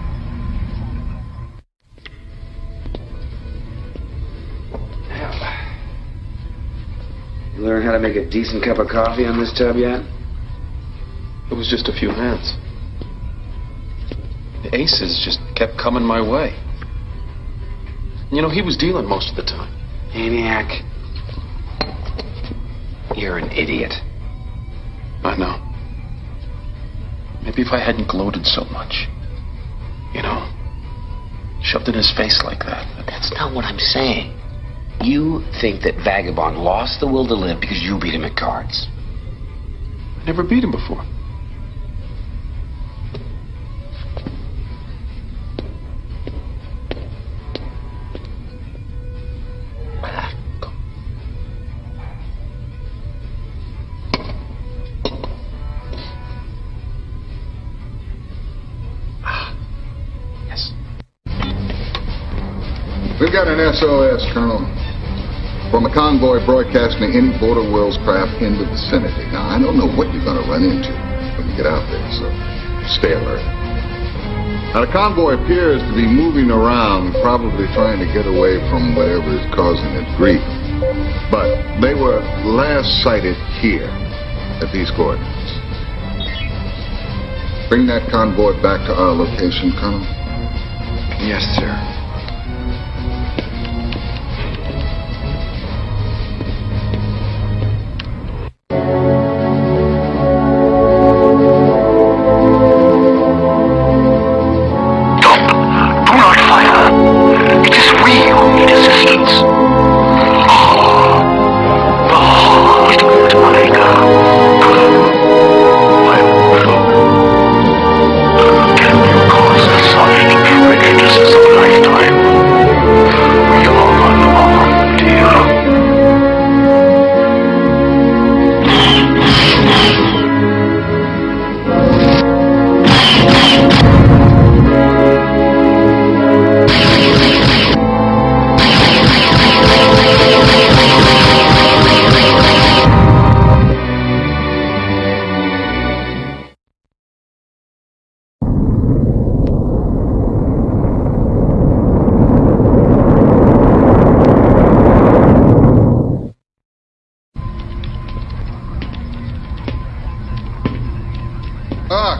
You learn how to make a decent cup of coffee on this tub yet?
It was just a few hands. The aces just kept coming my way. You know, he was dealing most of the time.
Maniac. You're an idiot.
I know. Maybe if I hadn't gloated so much. You know, shoved in his face like that.
That's not what I'm saying. You think that Vagabond lost the will to live because you beat him at cards.
I never beat him before.
We've got an SOS, Colonel, from a convoy broadcasting any Border Worlds craft in the vicinity. Now, I don't know what you're going to run into when you get out there, so stay alert. Now, the convoy appears to be moving around, probably trying to get away from whatever is causing it grief. But they were last sighted here, at these coordinates. Bring that convoy back to our location, Colonel.
Yes, sir.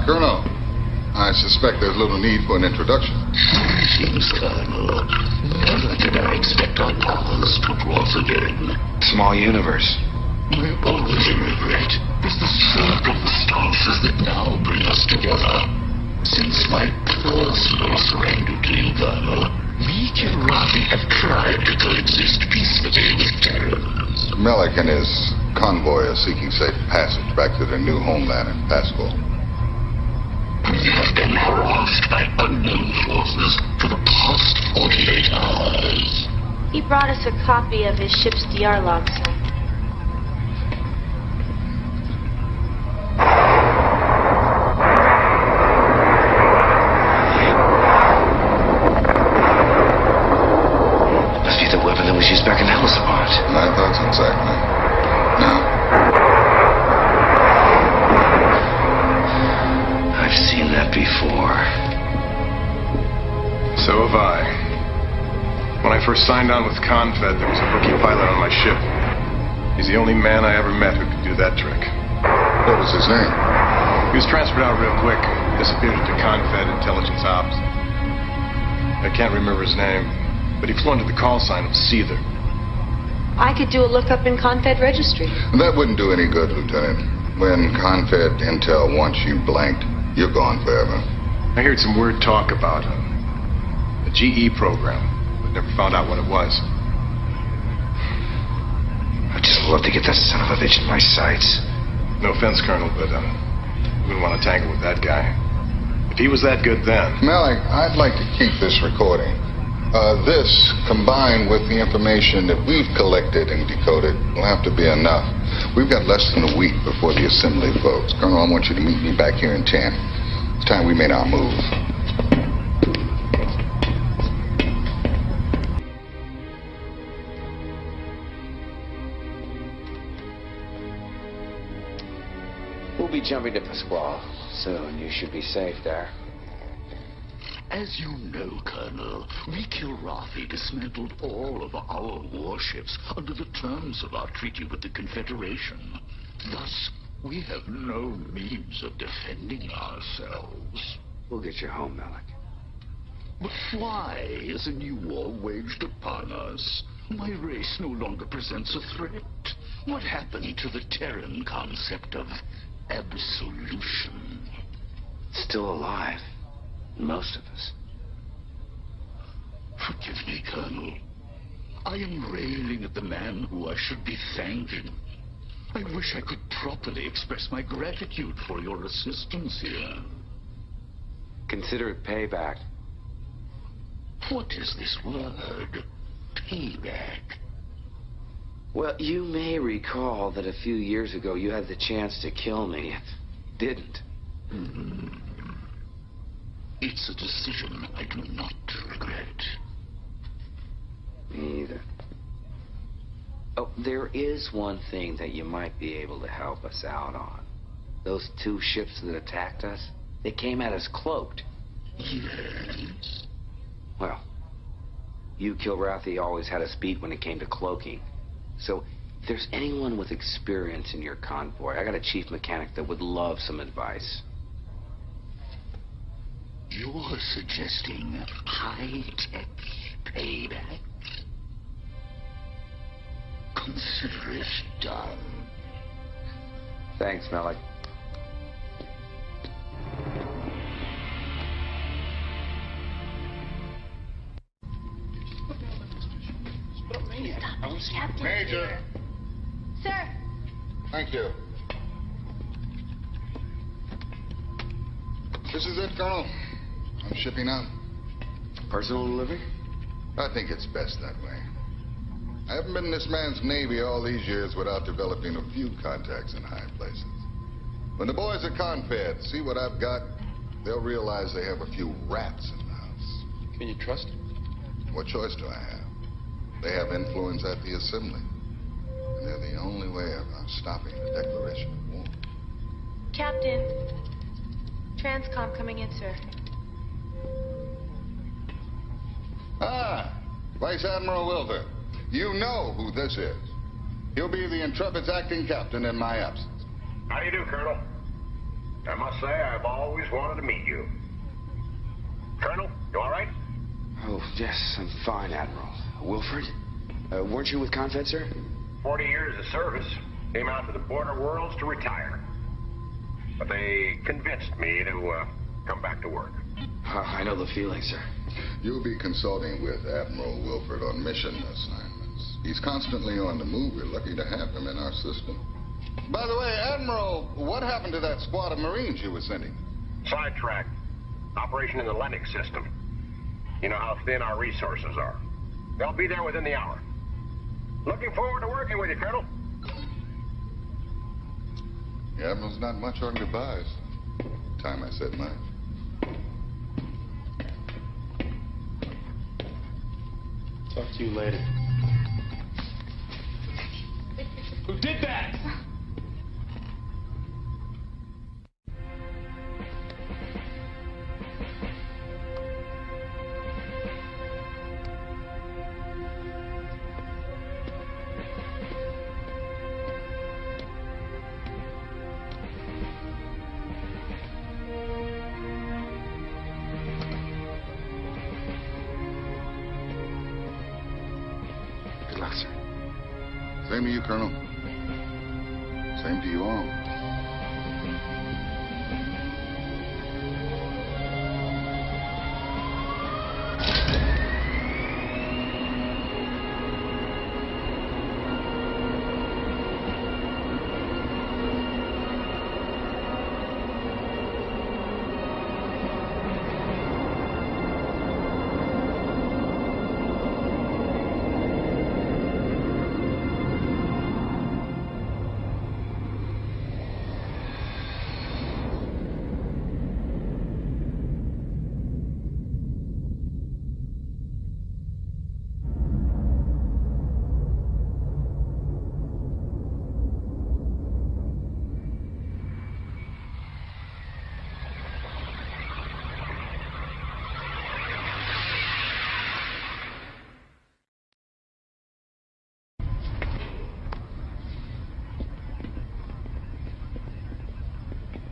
Colonel, I suspect there's little need for an introduction.
Greetings, Colonel. Never did I expect our powers to cross again.
Small universe.
My only regret is the circumstances that now bring us together. Since my personal surrender to you, Colonel, we Kirati have tried to coexist peacefully with terrorists.
Melick and his convoy are seeking safe passage back to their new homeland in Pascal.
We have been harassed by unknown forces for the past 48 hours.
He brought us a copy of his ship's DR log, sir.
Must be the weapon that was used back in Hellespont.
My thoughts exactly.
When I first signed on with Confed, there was a rookie pilot on my ship. He's the only man I ever met who could do that trick.
What was his name?
He was transferred out real quick. Disappeared into Confed Intelligence Ops. I can't remember his name, but he flew under the call sign of Seether.
I could do a lookup in Confed registry.
That wouldn't do any good, Lieutenant. When Confed Intel wants you blanked, you're gone forever.
I heard some weird talk about a GE program, but never found out what it was.
I'd just love to get that son of a bitch in my sights.
No offense, Colonel, but I wouldn't want to tangle with that guy. If he was that good then...
Malik, I'd like to keep this recording. This, combined with the information that we've collected and decoded, will have to be enough. We've got less than a week before the assembly votes. Colonel, I want you to meet me back here in 10. It's time we made our move.
We'll be jumping to Pasquale soon. You should be safe there.
As you know, Colonel, we Kilrathi dismantled all of our warships under the terms of our treaty with the Confederation. Thus, we have no means of defending ourselves.
We'll get you home, Malik.
But why is a new war waged upon us? My race no longer presents a threat. What happened to the Terran concept of absolution?
Still alive. Most of us.
Forgive me, Colonel. I am railing at the man who I should be thanking. I wish I could properly express my gratitude for your assistance here.
Consider it payback.
What is this word? Payback.
Well, you may recall that a few years ago you had the chance to kill me. It didn't.
It's a decision I do not regret.
Me either. Oh, there is one thing that you might be able to help us out on. Those 2 ships that attacked us, they came at us cloaked.
Yes.
Well, you Kilrathi always had us beat when it came to cloaking. So, if there's anyone with experience in your convoy, I got a chief mechanic that would love some advice.
You're suggesting high-tech payback? Consider it done.
Thanks, Malik.
Major.
Sir.
Thank you. This is it, Colonel. I'm shipping out.
Personal delivery?
I think it's best that way. I haven't been in this man's Navy all these years without developing a few contacts in high places. When the boys at Confed see what I've got, they'll realize they have a few rats in the house.
Can you trust them?
What choice do I have? They have influence at the assembly. And they're the only way of stopping the declaration of war.
Captain. Transcom coming in, sir.
Ah, Vice Admiral Wilfer. You know who this is. He'll be the Intrepid's acting captain in my absence.
How do you do, Colonel? I must say, I've always wanted to meet you. Colonel, you all right?
Oh, yes, I'm fine, Admiral. Wilford, weren't you with Confed, sir?
40 years of service. Came out to the border worlds to retire. But they convinced me to come back to work.
I know the feeling, sir.
You'll be consulting with Admiral Wilford on mission assignments. He's constantly on the move. We're lucky to have him in our system. By the way, Admiral, what happened to that squad of Marines you were sending?
Sidetracked. Operation in the Lennox system. You know how thin our resources are. They'll be there within the hour. Looking forward to working with you, Colonel.
The Admiral's not much on goodbyes. Time I said mine.
Talk to you later. Who did that?
Same to you, Colonel. Same to you all.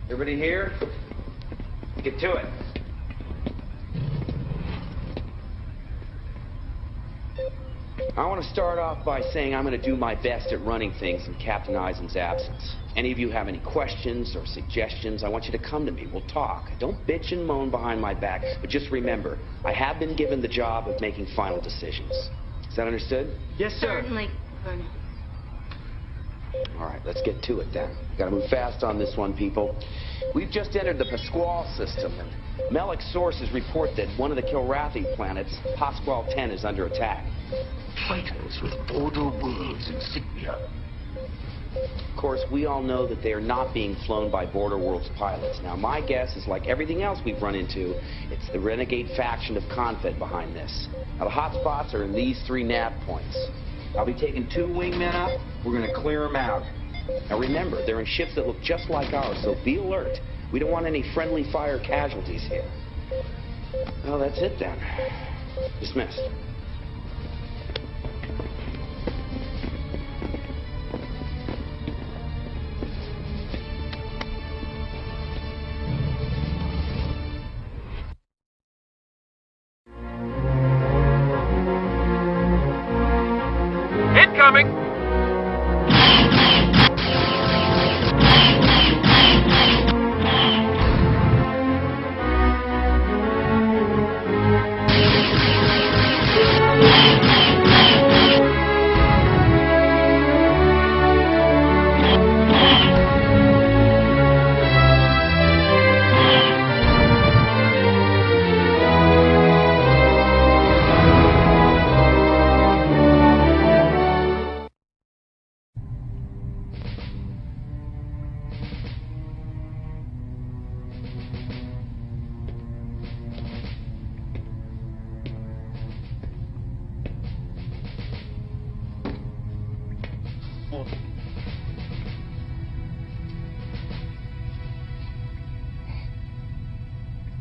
Everybody here? Get to it. I want to start off by saying I'm going to do my best at running things in Captain Eisen's absence. Any of you have any questions or suggestions, I want you to come to me. We'll talk. Don't bitch and moan behind my back, but just remember, I have been given the job of making final decisions. Is that understood?
Yes, sir. Certainly, Colonel.
All right, let's get to it then. Gotta move fast on this one, people. We've just entered the Pasquale system, and Melek's sources report that one of the Kilrathi planets, Pasquale 10, is under attack.
Fighters with Border Worlds insignia.
Of course, we all know that they are not being flown by Border Worlds pilots. Now, my guess is like everything else we've run into, it's the renegade faction of Confed behind this. Now, the hot spots are in these 3 nav points. I'll be taking 2 wingmen up. We're going to clear them out. Now remember, they're in ships that look just like ours, so be alert. We don't want any friendly fire casualties here. Well, that's it then. Dismissed.
Incoming!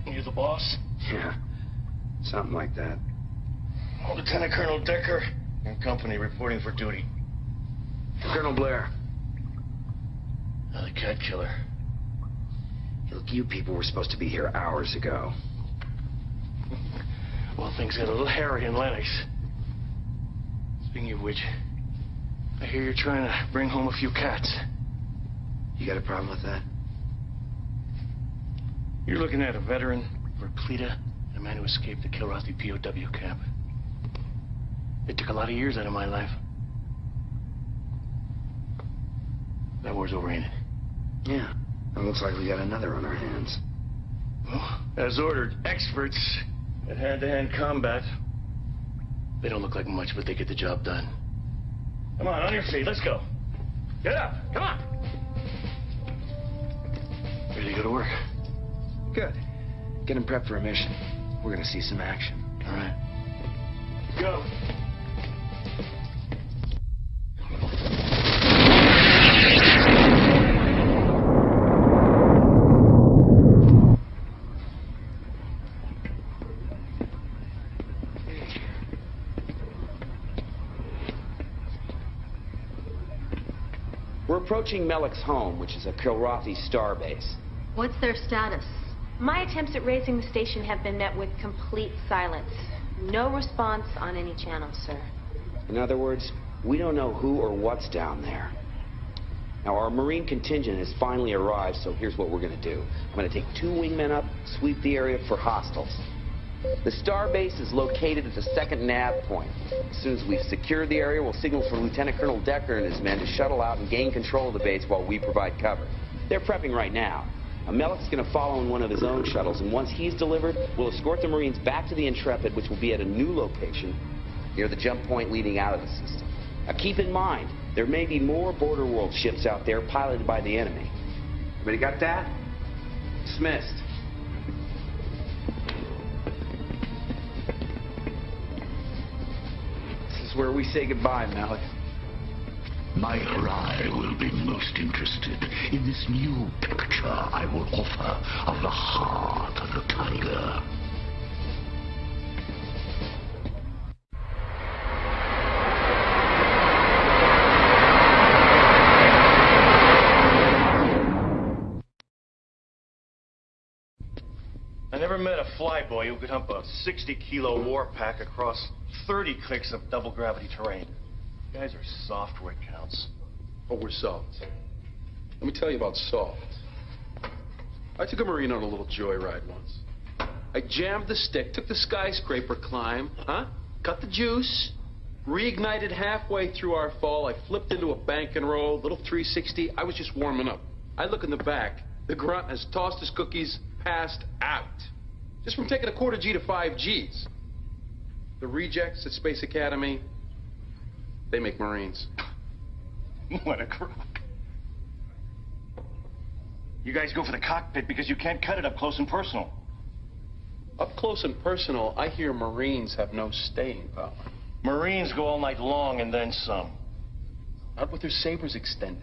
You the boss?
Yeah, something like that.
Lieutenant Colonel Decker and company reporting for duty.
Colonel Blair.
The cat killer.
Look, you people were supposed to be here hours ago.
Well, things got a little hairy in Lennox. Speaking of which, I hear you're trying to bring home a few cats.
You got a problem with that?
You're looking at a veteran, Verpleta, and a man who escaped the Kilrathi POW camp. It took a lot of years out of my life. That war's over, ain't it?
Yeah. It looks like we got another on our hands.
Well, as ordered, experts at hand-to-hand combat. They don't look like much, but they get the job done. Come on your feet, let's go. Get up, come on. Ready to go to work?
Good. Get him prepped for a mission. We're gonna see some action.
All right. Go.
We're approaching Melek's home, which is a Kilrathi starbase.
What's their status? My attempts at raising the station have been met with complete silence. No response on any channels, sir.
In other words, We don't know who or what's down there. Now, our Marine contingent has finally arrived, so here's what we're going to do. I'm going to take 2 wingmen up, sweep the area for hostiles. The starbase is located at the second nav point. As soon as we've secured the area, we'll signal for Lieutenant Colonel Decker and his men to shuttle out and gain control of the base while we provide cover. They're prepping right now. Melik's going to follow in one of his own shuttles, and once he's delivered, we'll escort the Marines back to the Intrepid, which will be at a new location near the jump point leading out of the system. Now, keep in mind, there may be more Border World ships out there piloted by the enemy. Everybody got that? Dismissed. This is where we say goodbye, Malik.
My ally will be most interested in this new picture I will offer of the heart of the tiger.
I never met a flyboy who could hump a 60-kilo war pack across 30 clicks of double-gravity terrain. You guys are soft where it counts.
Oh, we're soft. Let me tell you about soft. I took a Marine on a little joyride once. I jammed the stick, took the skyscraper climb, cut the juice, reignited halfway through our fall. I flipped into a bank and roll, little 360. I was just warming up. I look in the back. The grunt has tossed his cookies, passed out. Just from taking a quarter G to 5 Gs. The rejects at Space Academy, they make Marines.
What a crock. You guys go for the cockpit because you can't cut it up close and personal.
Up close and personal, I hear Marines have no staying power.
Marines go all night long and then some.
Not with their sabers extended.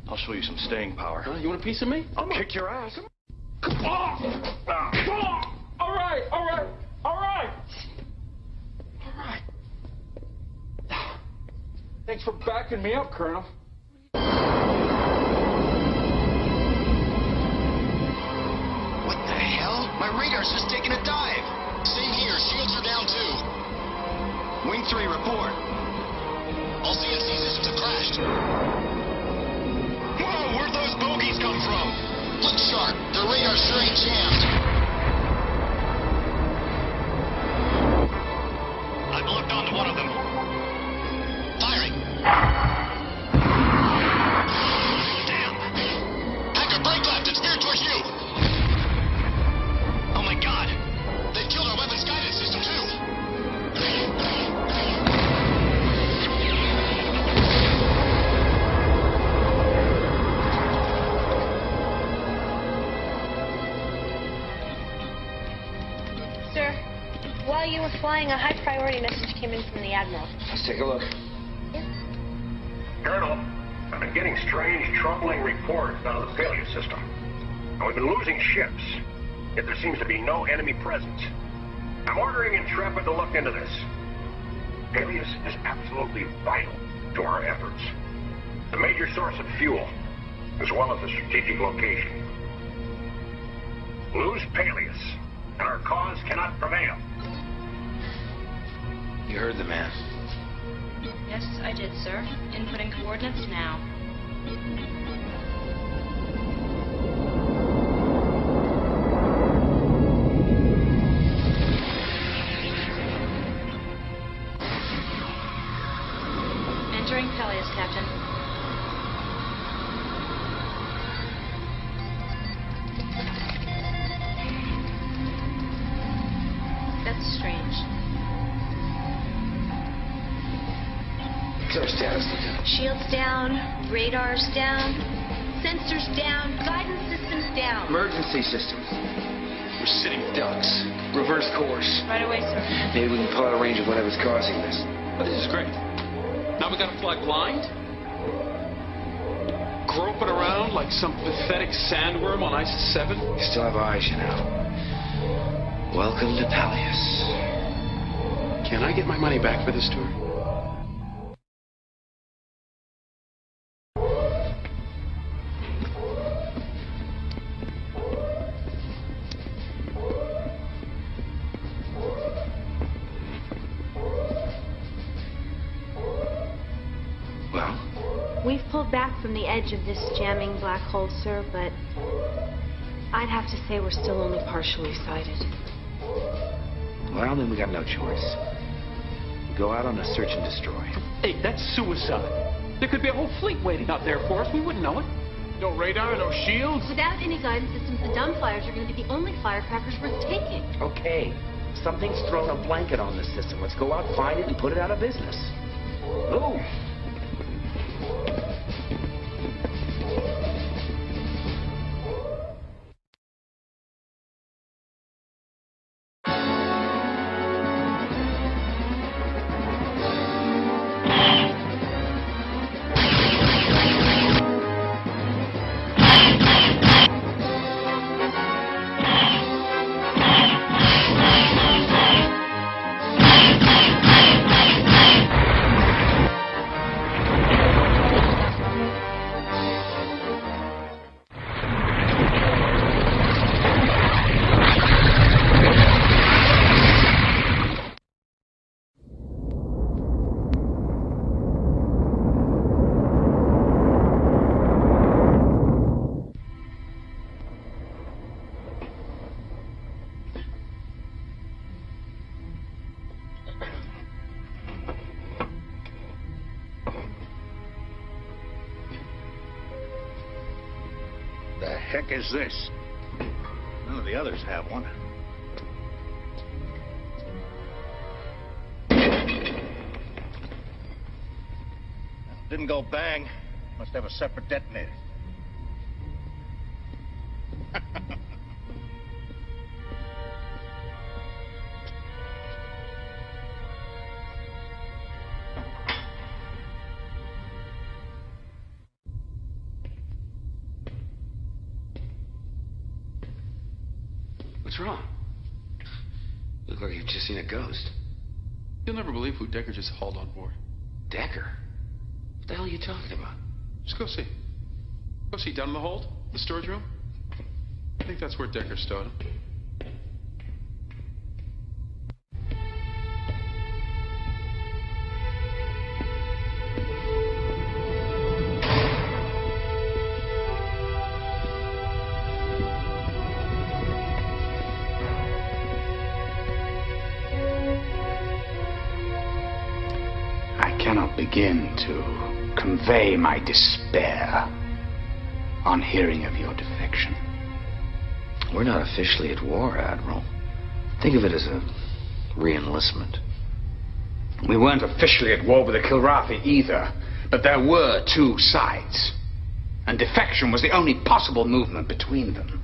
I'll show you some staying power.
You want a piece of me?
I'll kick your ass.
Come on! Come on! All right, all right, all right! All right. Thanks for backing me up, Colonel.
What the hell? My radar's just taking a dive. Same here. Shields are down, too. Wing 3, report. All CNC systems have crashed. Whoa, where'd those bogeys come from? Look sharp. Their radar's sure ain't jammed. I've looked onto one of them. Firing. Damn. Hacker, brake left and steer towards you. Oh my god. They've killed our weapons guidance system too.
Sir, while you were flying, a high-priority message came in from the Admiral.
Let's take a look.
Colonel, I've been getting strange, troubling reports out of the failure system. And we've been losing ships, yet there seems to be no enemy presence. I'm ordering Intrepid to look into this. Peleus is absolutely vital to our efforts. The major source of fuel, as well as the strategic location. Lose Peleus, and our cause cannot prevail.
You heard the man.
Yes, I did, sir. Inputting coordinates now. Entering Peleus, Captain. That's strange.
What's our status, Lieutenant?
Shields down, radars down, sensors down, guidance systems down.
Emergency systems. We're sitting ducks. Reverse course.
Right away, sir.
Maybe we can pull out a range of whatever's causing this.
Oh, this is great. Now we gotta fly blind? Groping around like some pathetic sandworm on ISIS 7?
You still have eyes, you know. Welcome to Peleus.
Can I get my money back for this tour?
We've pulled back from the edge of this jamming black hole, sir, but I'd have to say we're still only partially sighted.
Well, then we got no choice. We go out on a search and destroy.
Hey, that's suicide. There could be a whole fleet waiting out there for us. We wouldn't know it. No radar, no shields.
Without any guidance systems, the dumb flyers are going to be the only firecrackers worth taking.
Okay, something's thrown a blanket on the system. Let's go out, find it, and put it out of business. Move!
The heck is this? None of the others have one. Didn't go bang. Must have a separate detonator.
What's wrong? You look like you've just seen a ghost.
You'll never believe who Decker just hauled on board.
Decker? What the hell are you talking about?
Just go see. Go see down in the hold, the storage room. I think that's where Decker stowed him.
Begin to convey my despair on hearing of your defection.
We're not officially at war, Admiral. Think of it as a re-enlistment.
We weren't officially at war with the Kilrathi either, but there were two sides, and defection was the only possible movement between them.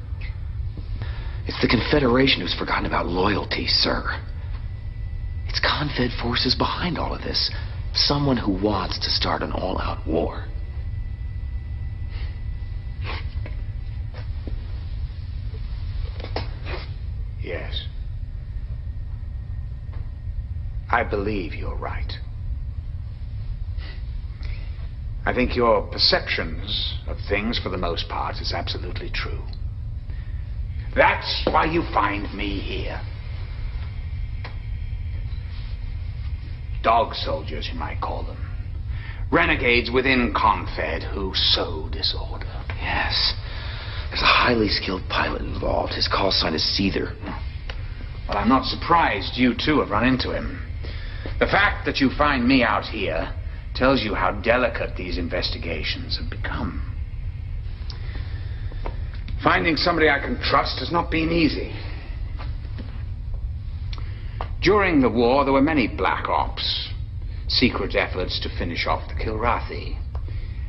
It's the Confederation who's forgotten about loyalty, sir. It's Confed forces behind all of this. Someone who wants to start an all-out war.
Yes. I believe you're right. I think your perceptions of things, for the most part, is absolutely true. That's why you find me here. Dog soldiers, you might call them. Renegades within Confed who sow disorder.
Yes. There's a highly skilled pilot involved. His call sign is Seether.
Well, I'm not surprised you too have run into him. The fact that you find me out here tells you how delicate these investigations have become. Finding somebody I can trust has not been easy. During the war, there were many black ops, secret efforts to finish off the Kilrathi.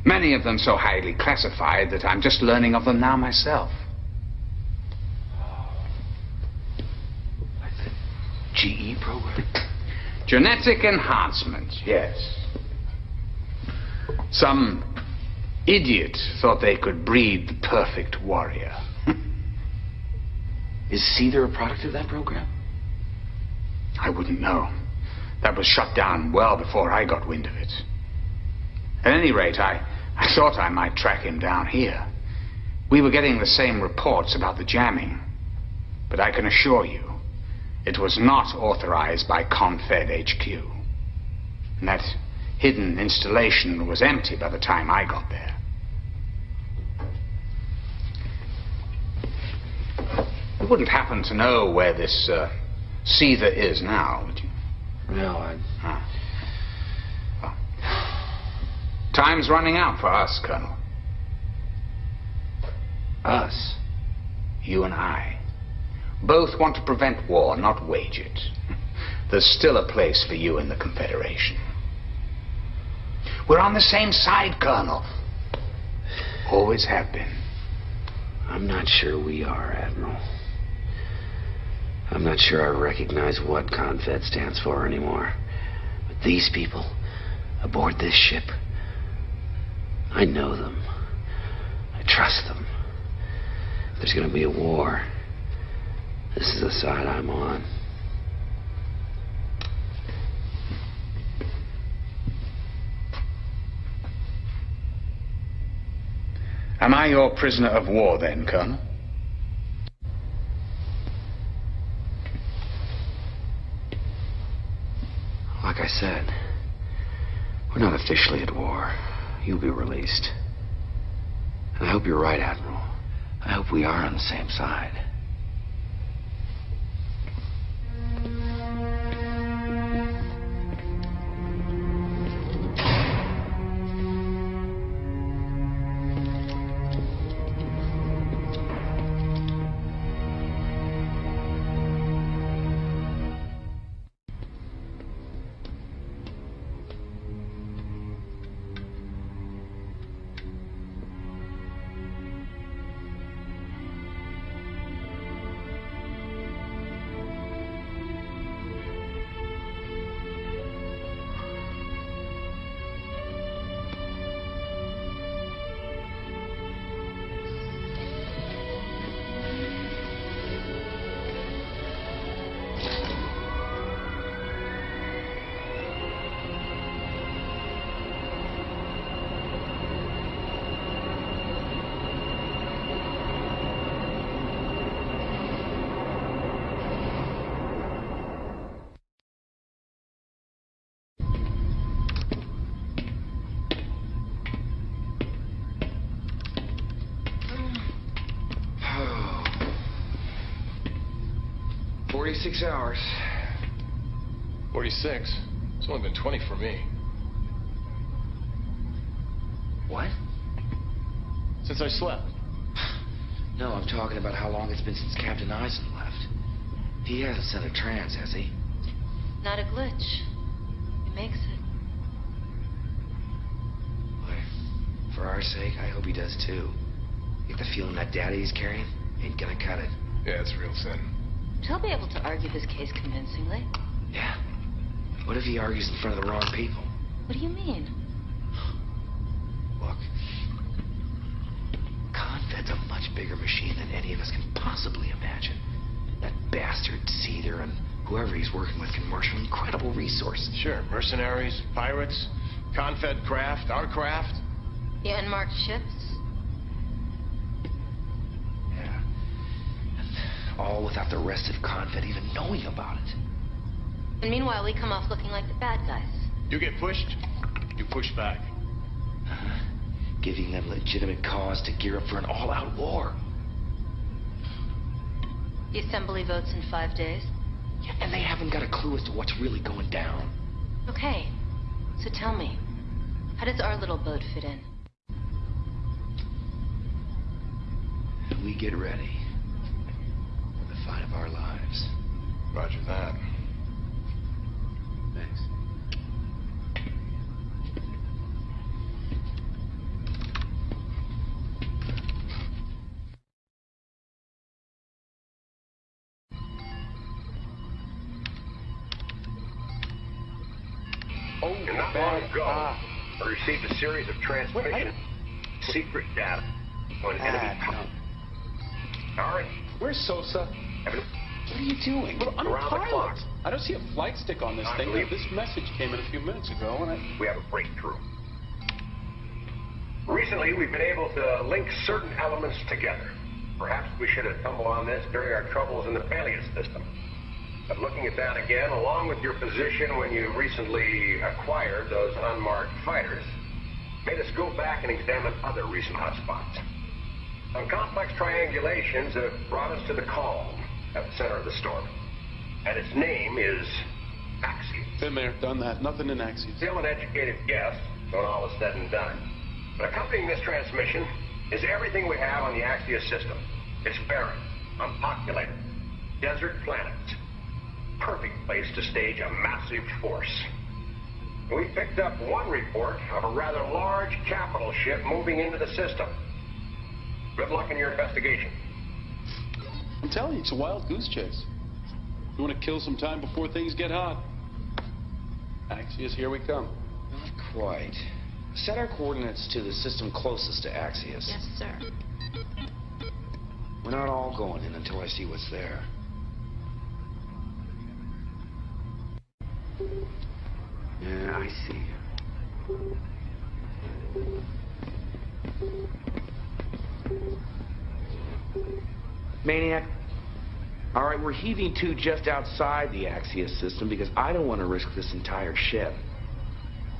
Many of them so highly classified that I'm just learning of them now myself.
Like the GE program?
Genetic enhancement, yes. Some idiot thought they could breed the perfect warrior.
Is Seether a product of that program?
I wouldn't know. That was shut down well before I got wind of it. At any rate, I thought I might track him down here. We were getting the same reports about the jamming. But I can assure you, it was not authorized by Confed HQ. And that hidden installation was empty by the time I got there. You wouldn't happen to know where this seether is now, would you?
No,
Well, time's running out for us, Colonel.
Us?
You and I. Both want to prevent war, not wage it. There's still a place for you in the Confederation. We're on the same side, Colonel. Always have been.
I'm not sure we are, Admiral. I'm not sure I recognize what Confed stands for anymore. But these people, aboard this ship, I know them. I trust them. If there's gonna be a war, this is the side I'm on.
Am I your prisoner of war then, Colonel?
Like I said, we're not officially at war. You'll be released. And I hope you're right, Admiral. I hope we are on the same side.
"46 hours.
46? It's only been 20 for me.
What?
Since I slept.
No, I'm talking about how long it's been since Captain Eisen left. He hasn't sent a trance, has he?
Not a glitch. He makes it.
Boy, for our sake, I hope he does too. Get the feeling that data he's carrying ain't gonna cut it.
Yeah, it's real thin.
He'll be able to argue his case convincingly.
Yeah. What if he argues in front of the wrong people?
What do you mean?
Look, Confed's a much bigger machine than any of us can possibly imagine. That bastard Seether and whoever he's working with can marshal incredible resources.
Sure, mercenaries, pirates, Confed craft, our craft.
The unmarked ships?
Yeah. And all without the rest of Confed even knowing about it.
And meanwhile, we come off looking like the bad guys.
You get pushed, you push back.
Giving them legitimate cause to gear up for an all-out war.
The assembly votes in 5 days.
Yeah, and they haven't got a clue as to what's really going down.
Okay, so tell me, how does our little boat fit in?
We get ready for the fight of our lives.
Roger that.
Thanks.
And not long ago, I received a series of transmissions, secret data on enemy power. All right.
Where's Sosa? What are you doing? Well, I'm
Around the
a
clock.
pilot. I don't see a flight stick on this
I
thing.
believe
This message came in a few minutes ago, and
we have a breakthrough. Recently, we've been able to link certain elements together. Perhaps we should have stumbled on this during our troubles in the Peleus system.
But looking at that again, along with your position when you recently acquired those unmarked fighters, made us go back and examine other recent hotspots. Some complex triangulations have brought us to the calm at the center of the storm. And its name is Axios.
Been there, done that. Nothing in Axios.
Still an educated guess when all is said and done. But accompanying this transmission is everything we have on the Axios system. It's barren, unpopulated, desert planets. Perfect place to stage a massive force. We picked up one report of a rather large capital ship moving into the system. Good luck in your investigation.
I'm telling you, it's a wild goose chase. You want to kill some time before things get hot? Axios, here we come.
Not quite. Set our coordinates to the system closest to Axios.
Yes, sir.
We're not all going in until I see what's there. Yeah, I see. Maniac. All right, we're heaving to just outside the Axios system because I don't want to risk this entire ship.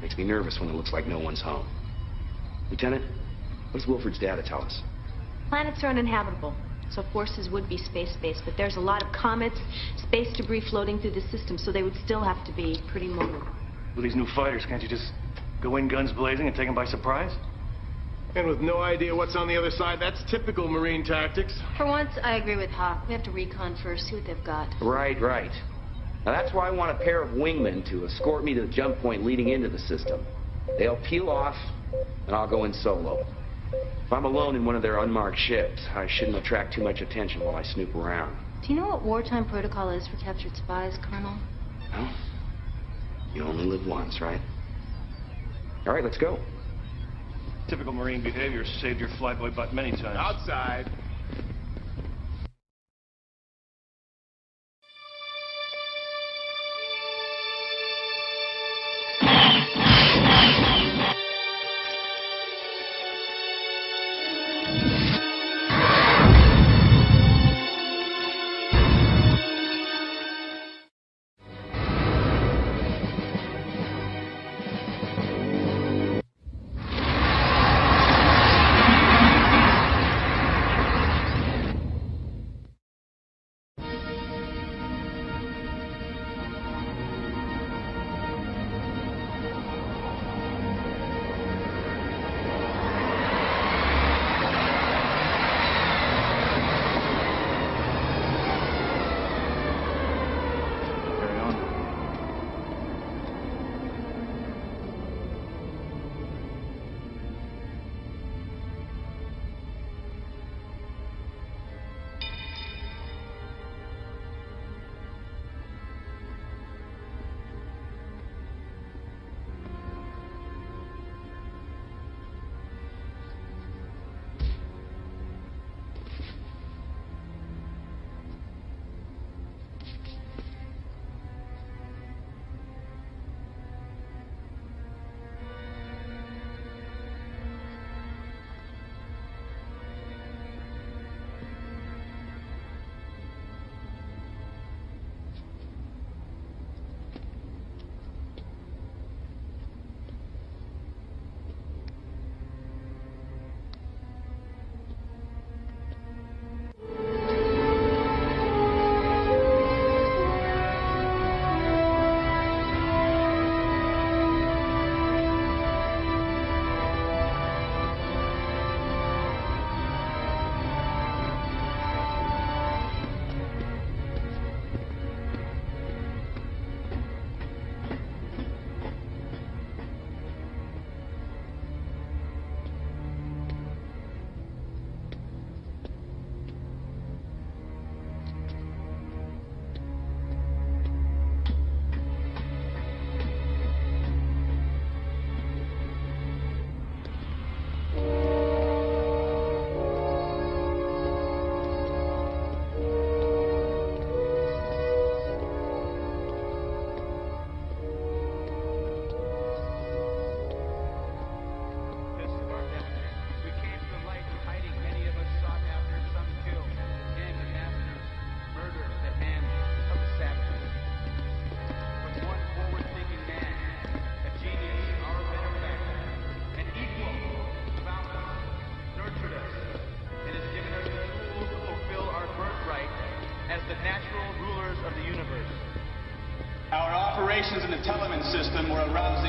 Makes me nervous when it looks like no one's home. Lieutenant, what does Wilford's data tell us?
Planets are uninhabitable, so forces would be space-based, but there's a lot of comets, space debris floating through the system, so they would still have to be pretty mobile.
With these new fighters, can't you just go in guns blazing and take them by surprise?
And with no idea what's on the other side, that's typical Marine tactics.
For once, I agree with Hawk. We have to recon first, see what they've got.
Right, right. Now that's why I want a pair of wingmen to escort me to the jump point leading into the system. They'll peel off, and I'll go in solo. If I'm alone in one of their unmarked ships, I shouldn't attract too much attention while I snoop around.
Do you know what wartime protocol is for captured spies, Colonel?
Well, you only live once, right? All right, let's go.
Typical Marine behavior saved your flyboy butt many times.
Outside.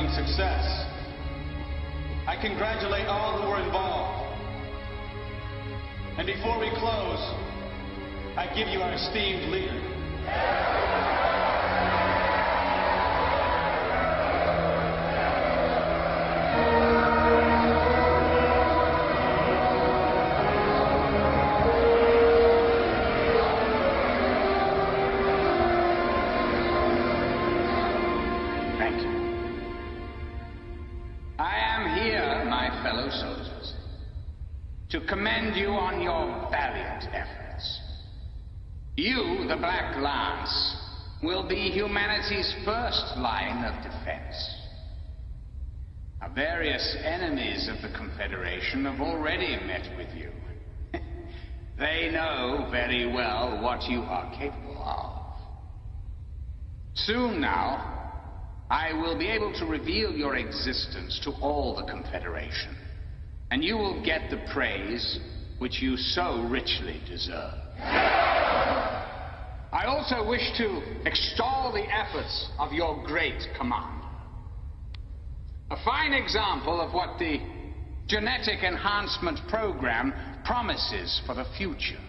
resounding success. I congratulate all who were involved. And before we close, I give you our esteemed leader.
Thank you. I am here, my fellow soldiers, to commend you on your valiant efforts. You, the Black Lance, will be humanity's first line of defense. Now, various enemies of the Confederation have already met with you. They know very well what you are capable of. Soon now, I will be able to reveal your existence to all the Confederation, and you will get the praise which you so richly deserve. I also wish to extol the efforts of your great commander. A fine example of what the genetic enhancement program promises for the future.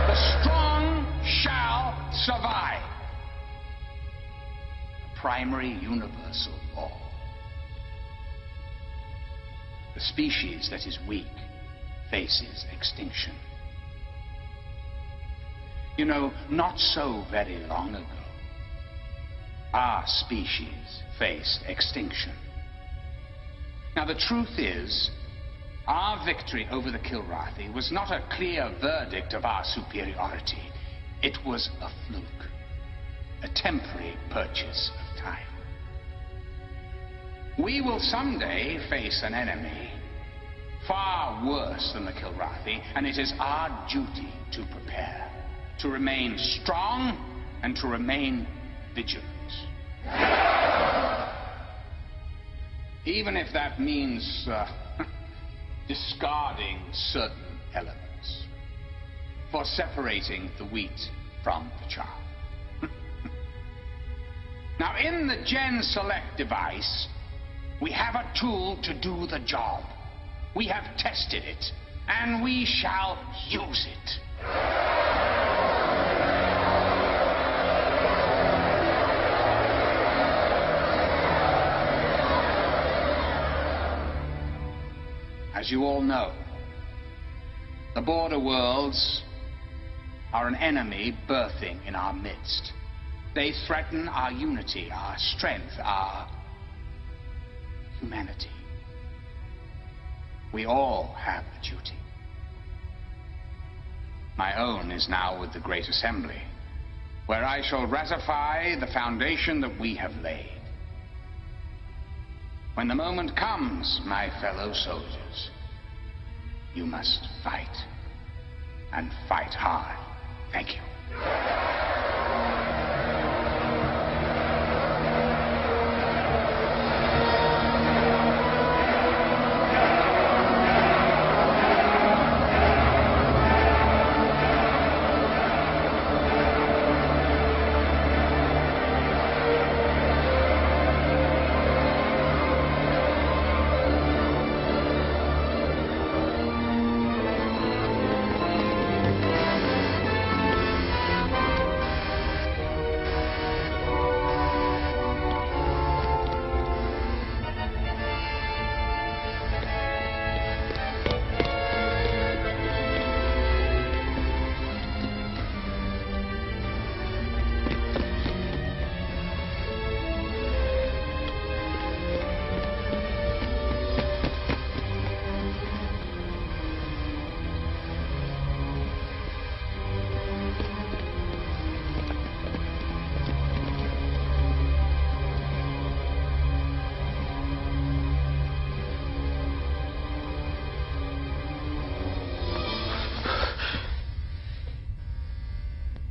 The strong shall survive. A primary universal law. The species that is weak faces extinction. You know, not so very long ago, our species faced extinction. Now, the truth is, our victory over the Kilrathi was not a clear verdict of our superiority. It was a fluke, a temporary purchase of time. We will someday face an enemy far worse than the Kilrathi, and it is our duty to prepare, to remain strong, and to remain vigilant. Even if that means discarding certain elements, for separating the wheat from the chaff. Now, in the Gen Select device, we have a tool to do the job. We have tested it, and we shall use it. As you all know, the border worlds are an enemy birthing in our midst. They threaten our unity, our strength, our humanity. We all have a duty. My own is now with the Great Assembly, where I shall ratify the foundation that we have laid. When the moment comes, my fellow soldiers, you must fight, and fight hard. Thank you.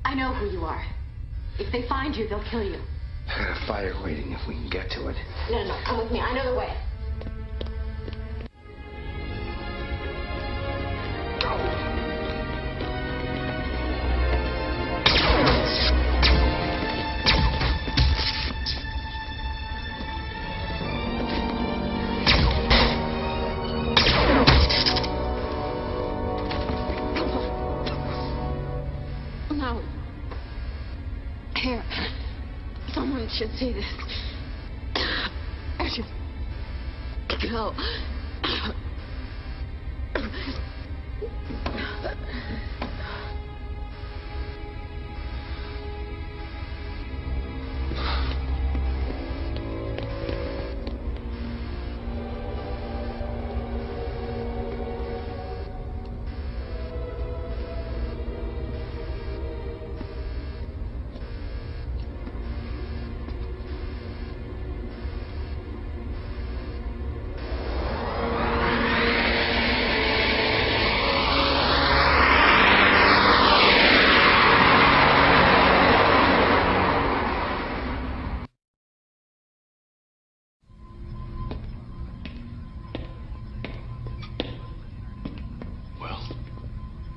I know who you are. If they find you, they'll kill you.
I got a fire waiting if we can get to it.
No, come with me. I know the way.
Claire, someone should see this. I should go.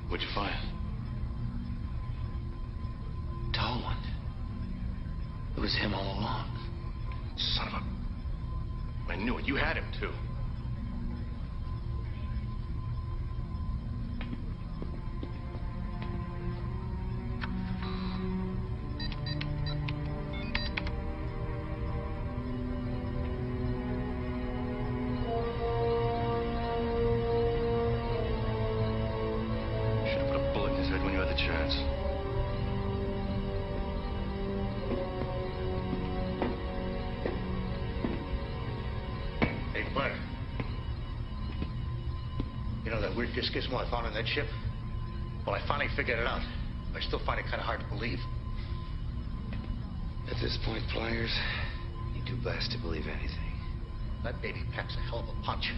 What'd you find?
Tall one. It was him all along.
Son of a... I knew it. You had him, too. Should have put a bullet in his head when you had the chance.
Hey, Bud. You know that weird disc gizmo I found on that ship? Well, I finally figured it out. I still find it kind of hard to believe.
At this point, Pliers, you do best to believe anything.
That baby packs a hell of a punch.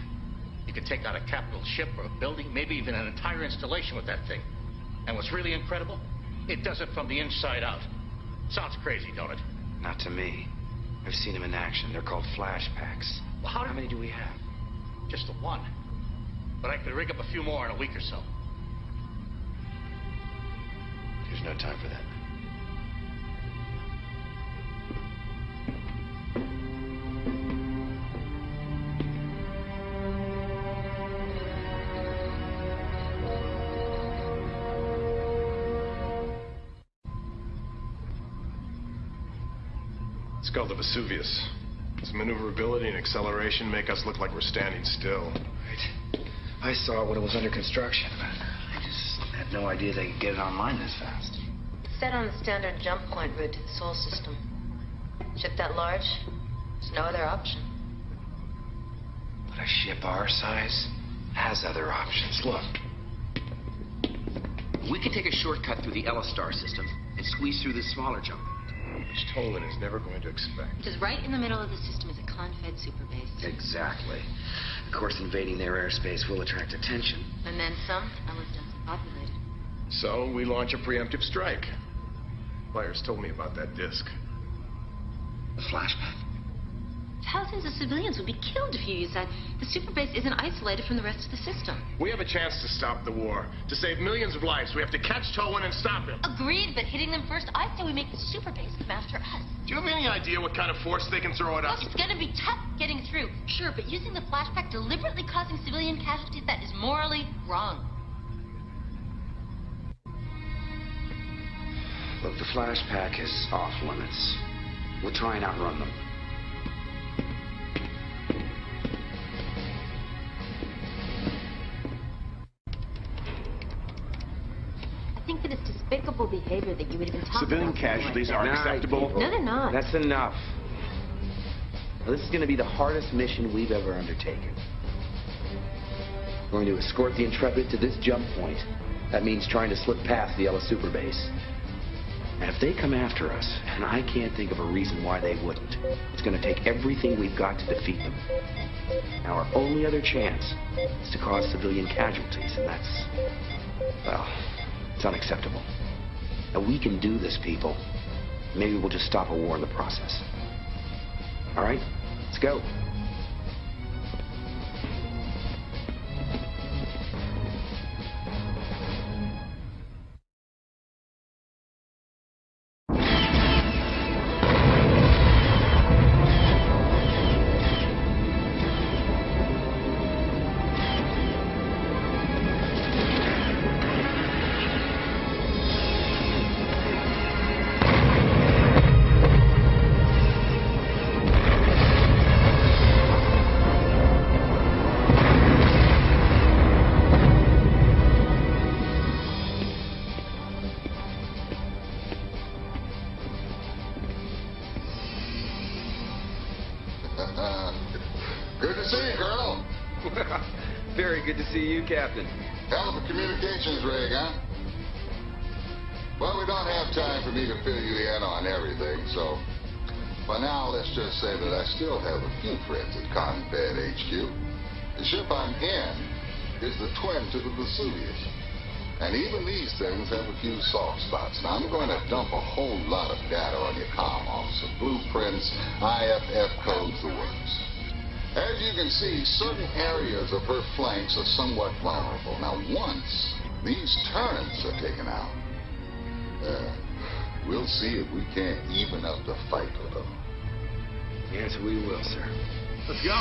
You could take out a capital ship or a building, maybe even an entire installation with that thing. And what's really incredible? It does it from the inside out. Sounds crazy, don't it?
Not to me. I've seen them in action. They're called flash packs.
Well,
how many do we have?
Just the one. But I could rig up a few more in a week or so.
There's no time for that.
It's called the Vesuvius. Its maneuverability and acceleration make us look like we're standing still.
Right. I saw it when it was under construction, but I just had no idea they could get it online this fast.
Set on the standard jump point route to the Sol system. Ship that large, there's no other option.
But a ship our size has other options. Look.
We can take a shortcut through the L-Star system and squeeze through this smaller jump.
Which Tolan is never going to expect.
Because right in the middle of the system is a Confed superbase.
Exactly. Of course, invading their airspace will attract attention.
And then some, and less densely populated.
So we launch a preemptive strike. Pliers told me about that disc.
The flashback.
Thousands of civilians would be killed if you use that. The superbase isn't isolated from the rest of the system.
We have a chance to stop the war. To save millions of lives, we have to catch Tolan and stop him.
Agreed, but hitting them first, I say we make the superbase come after us.
Do you have any idea what kind of force they can throw at us?
Look, it's gonna be tough getting through. Sure, but using the flashback deliberately causing civilian casualties, that is morally wrong.
Look, the flashback is off limits. We'll try and outrun them.
I think that it's despicable behavior that you would even talk
Civilian
about
casualties
like
aren't
that.
acceptable.
No, they're not.
That's enough. Now, this is going to be the hardest mission we've ever undertaken. We're going to escort the Intrepid to this jump point. That means trying to slip past the Ella Superbase. And if they come after us, and I can't think of a reason why they wouldn't, it's going to take everything we've got to defeat them. Now, our only other chance is to cause civilian casualties, and that's, well, it's unacceptable. Now, we can do this, people. Maybe we'll just stop a war in the process. All right? Let's go.
Good to see you, Colonel.
Very good to see you, Captain.
Hell of a communications rig, huh? Well, we don't have time for me to fill you in on everything, so for now, let's just say that I still have a few friends at Confed HQ. The ship I'm in is the twin to the Vesuvius. And even these things have a few soft spots. Now, I'm going to dump a whole lot of data on your comm officer. Blueprints, IFF codes, the works. As you can see, certain areas of her flanks are somewhat vulnerable. Now, once these turrets are taken out, we'll see if we can't even up the fight with them.
Yes, we will, sir.
Let's go.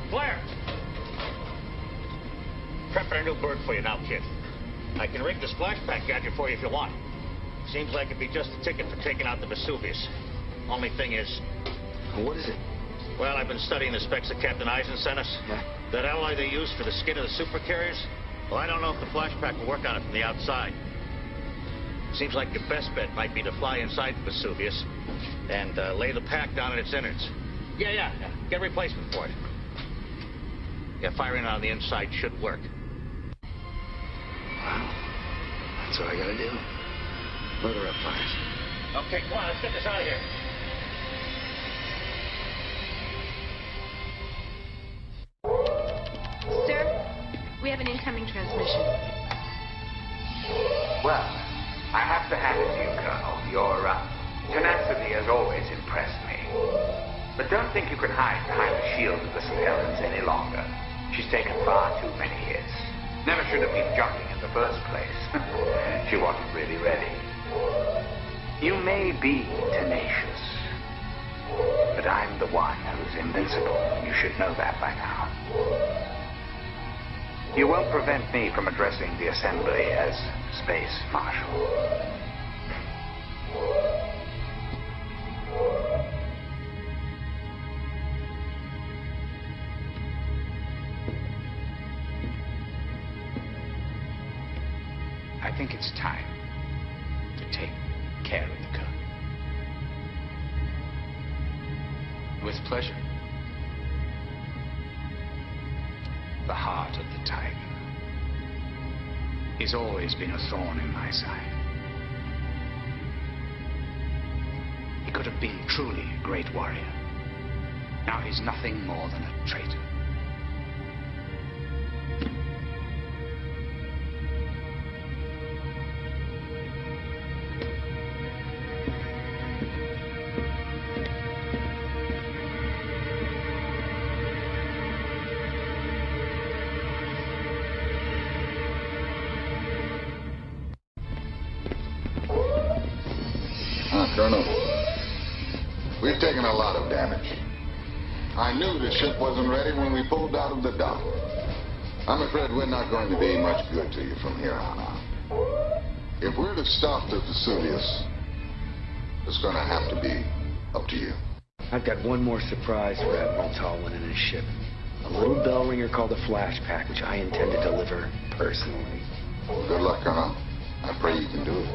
Blair! Prepping a new bird for you now, kid. I can rig the splashback gadget for you if you want. Seems like it'd be just a ticket for taking out the Vesuvius. Only thing is...
What is it?
Well, I've been studying the specs that Captain Eisen sent us.
Yeah.
That alloy they use for the skin of the supercarriers. Well, I don't know if the flashback will work on it from the outside. Seems like your best bet might be to fly inside the Vesuvius and lay the pack down at its innards. Yeah. Get a replacement for it. Yeah, firing on the inside should work.
Wow. That's what I gotta do. Load her up, Fires.
Okay, come on, let's get this out of here.
Sir, we have an incoming transmission.
Well, I have to hand it to you, Colonel. Your tenacity has always impressed me. But don't think you can hide behind the shield of the surveillance any longer. She's taken far too many hits. Never should have been jockeying in the first place. She wasn't really ready. You may be tenacious, but I'm the one who's invincible. You should know that by now. You won't prevent me from addressing the Assembly as Space Marshal. I think it's time to take care of the Colonel.
With pleasure.
The heart of the tiger. He's always been a thorn in my side. He could have been truly a great warrior. Now he's nothing more than a traitor.
Colonel, we've taken a lot of damage. I knew the ship wasn't ready when we pulled out of the dock. I'm afraid we're not going to be much good to you from here on out. If we're to stop the Vesuvius, it's going to have to be up to you.
I've got one more surprise for Admiral Tolwyn and his ship. A little bell ringer called a flash pack, which I intend to deliver personally.
Good luck, Colonel. I pray you can do it.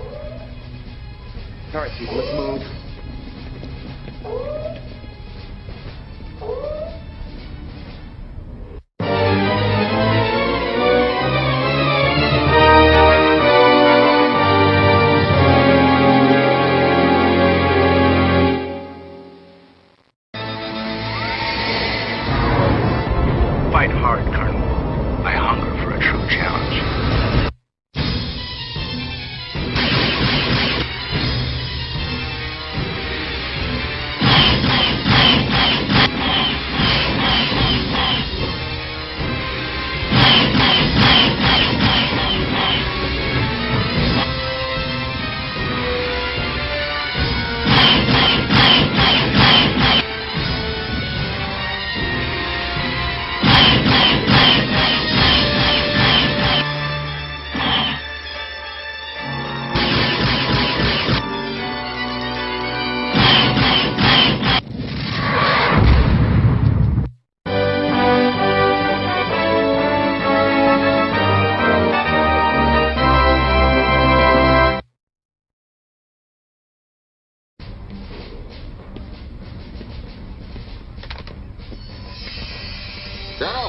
All right, people, let's move.
Colonel,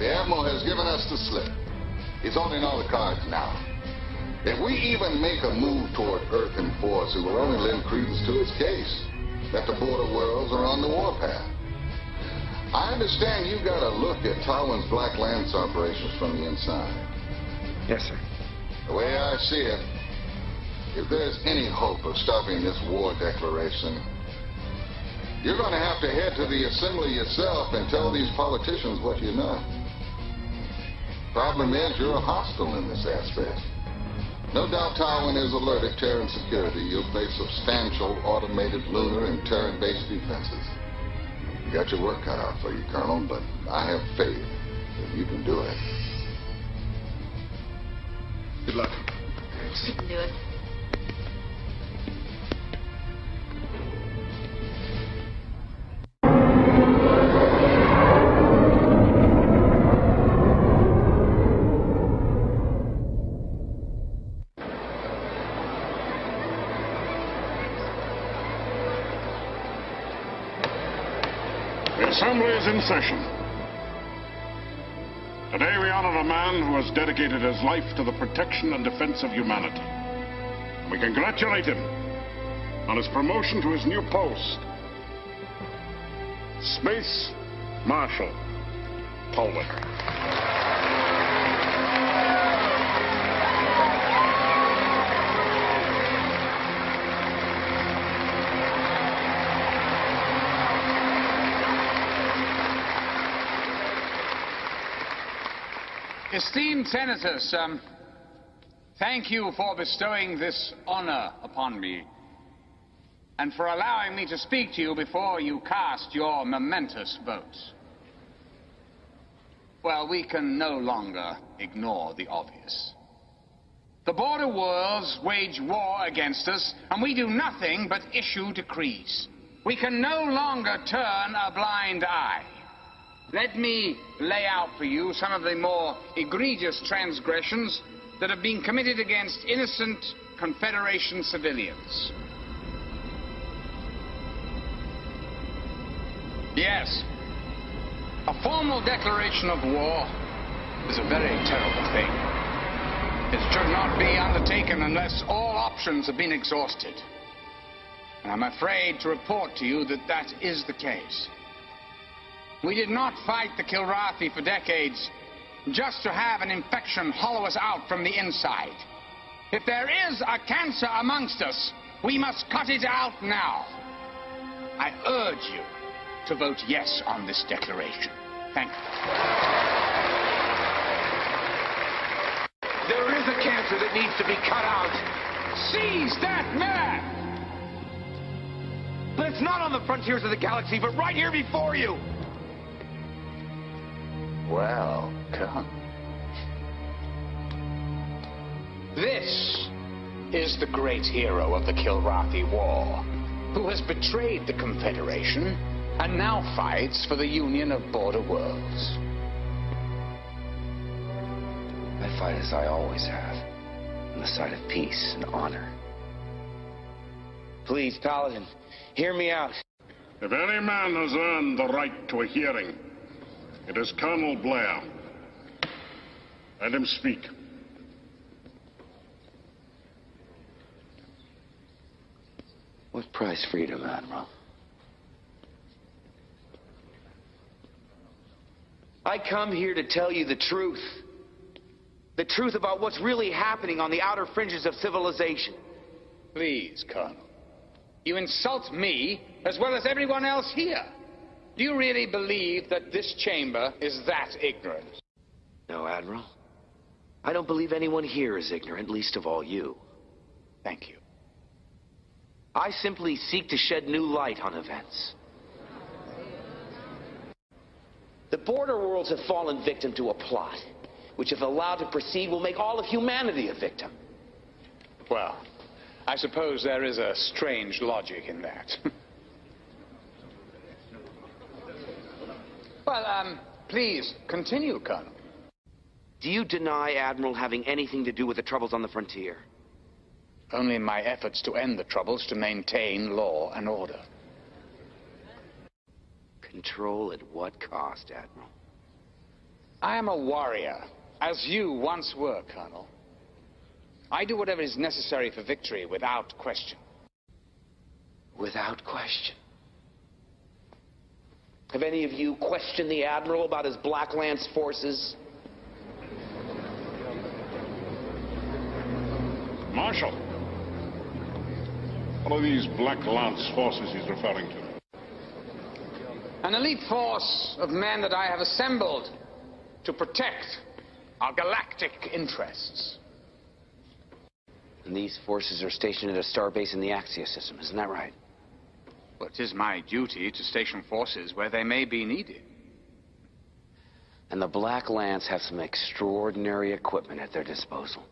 the Admiral has given us the slip. It's on in all the cards now. If we even make a move toward Earth in force, it will only lend credence to its case that the border worlds are on the warpath. I understand you got a look at Tywin's Black Lance operations from the inside.
Yes, sir.
The way I see it, if there's any hope of stopping this war declaration, you're going to have to head to the assembly yourself and tell these politicians what you know. Problem is, you're hostile in this aspect. No doubt Tywin is alerted Terran security. You'll face substantial automated lunar and Terran-based defenses. You got your work cut out for you, Colonel, but I have faith that you can do it.
Good luck.
She can do it.
The Assembly is in session. Today we honor a man who has dedicated his life to the protection and defense of humanity. We congratulate him on his promotion to his new post. Space Marshal Tolwyn.
Esteemed Senators, thank you for bestowing this honor upon me and for allowing me to speak to you before you cast your momentous votes. Well, we can no longer ignore the obvious. The border worlds wage war against us, and we do nothing but issue decrees. We can no longer turn a blind eye. Let me lay out for you some of the more egregious transgressions that have been committed against innocent Confederation civilians. Yes, a formal declaration of war is a very terrible thing. It should not be undertaken unless all options have been exhausted. And I'm afraid to report to you that that is the case. We did not fight the Kilrathi for decades just to have an infection hollow us out from the inside. If there is a cancer amongst us, we must cut it out now. I urge you to vote yes on this declaration. Thank you.
There is a cancer that needs to be cut out.
Seize that man!
But it's not on the frontiers of the galaxy, but right here before you.
Welcome. This is the great hero of the Kilrathi War, who has betrayed the Confederation and now fights for the Union of Border Worlds.
I fight as I always have, on the side of peace and honor. Please, Paladin, hear me out.
If any man has earned the right to a hearing, it is Colonel Blair. Let him speak.
What price freedom, Admiral? I come here to tell you the truth. The truth about what's really happening on the outer fringes of civilization.
Please, Colonel. You insult me as well as everyone else here. Do you really believe that this chamber is that ignorant?
No, Admiral. I don't believe anyone here is ignorant, least of all you.
Thank you.
I simply seek to shed new light on events. The border worlds have fallen victim to a plot, which if allowed to proceed will make all of humanity a victim.
Well, I suppose there is a strange logic in that. Well, please, continue, Colonel.
Do you deny, Admiral, having anything to do with the troubles on the frontier?
Only my efforts to end the troubles to maintain law and order.
Control at what cost, Admiral?
I am a warrior, as you once were, Colonel. I do whatever is necessary for victory without question.
Without question. Have any of you questioned the Admiral about his Black Lance forces?
Marshal, what are these Black Lance forces he's referring to?
An elite force of men that I have assembled to protect our galactic interests.
And these forces are stationed at a starbase in the Axia system, isn't that right?
Well, it is my duty to station forces where they may be needed.
And the Black Lance have some extraordinary equipment at their disposal.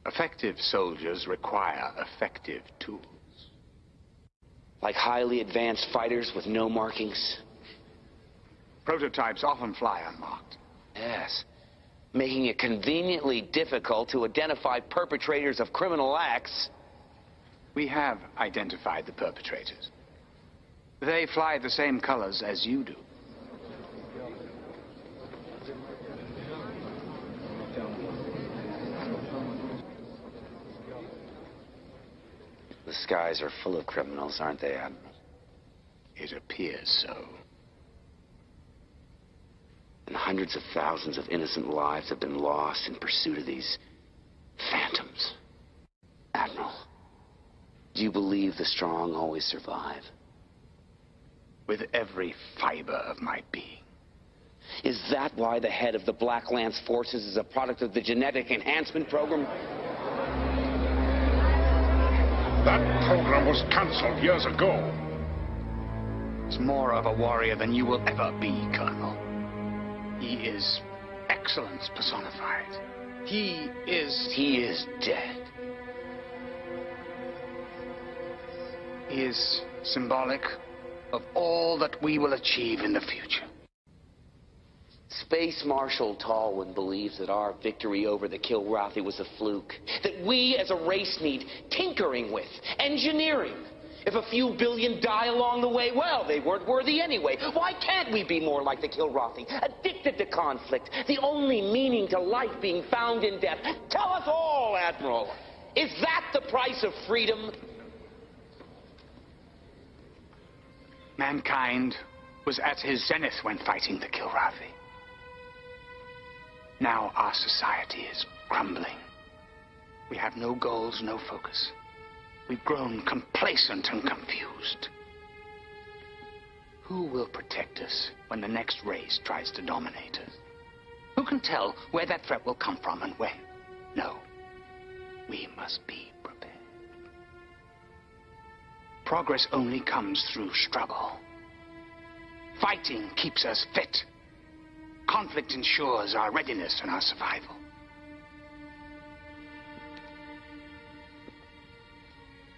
Effective soldiers require effective tools.
Like highly advanced fighters with no markings?
Prototypes often fly unmarked.
Yes. Making it conveniently difficult to identify perpetrators of criminal acts.
We have identified the perpetrators. They fly the same colors as you do.
The skies are full of criminals, aren't they, Admiral?
It appears so.
And hundreds of thousands of innocent lives have been lost in pursuit of these phantoms. Admiral, do you believe the strong always survive?
With every fiber of my being.
Is that why the head of the Black Lance forces is a product of the genetic enhancement program?
That program was cancelled years ago.
He's more of a warrior than you will ever be, Colonel. He is excellence personified. He is
dead.
He is symbolic of all that we will achieve in the future.
Space Marshal Tallwin believes that our victory over the Kilrathi was a fluke. That we as a race need tinkering with, engineering. If a few billion die along the way, well, they weren't worthy anyway. Why can't we be more like the Kilrathi, addicted to conflict, the only meaning to life being found in death? Tell us all, Admiral. Is that the price of freedom?
Mankind was at his zenith when fighting the Kilrathi. Now our society is crumbling. We have no goals, no focus. We've grown complacent and confused. Who will protect us when the next race tries to dominate us? Who can tell where that threat will come from and when? No. We must be prepared. Progress only comes through struggle. Fighting keeps us fit. Conflict ensures our readiness and our survival.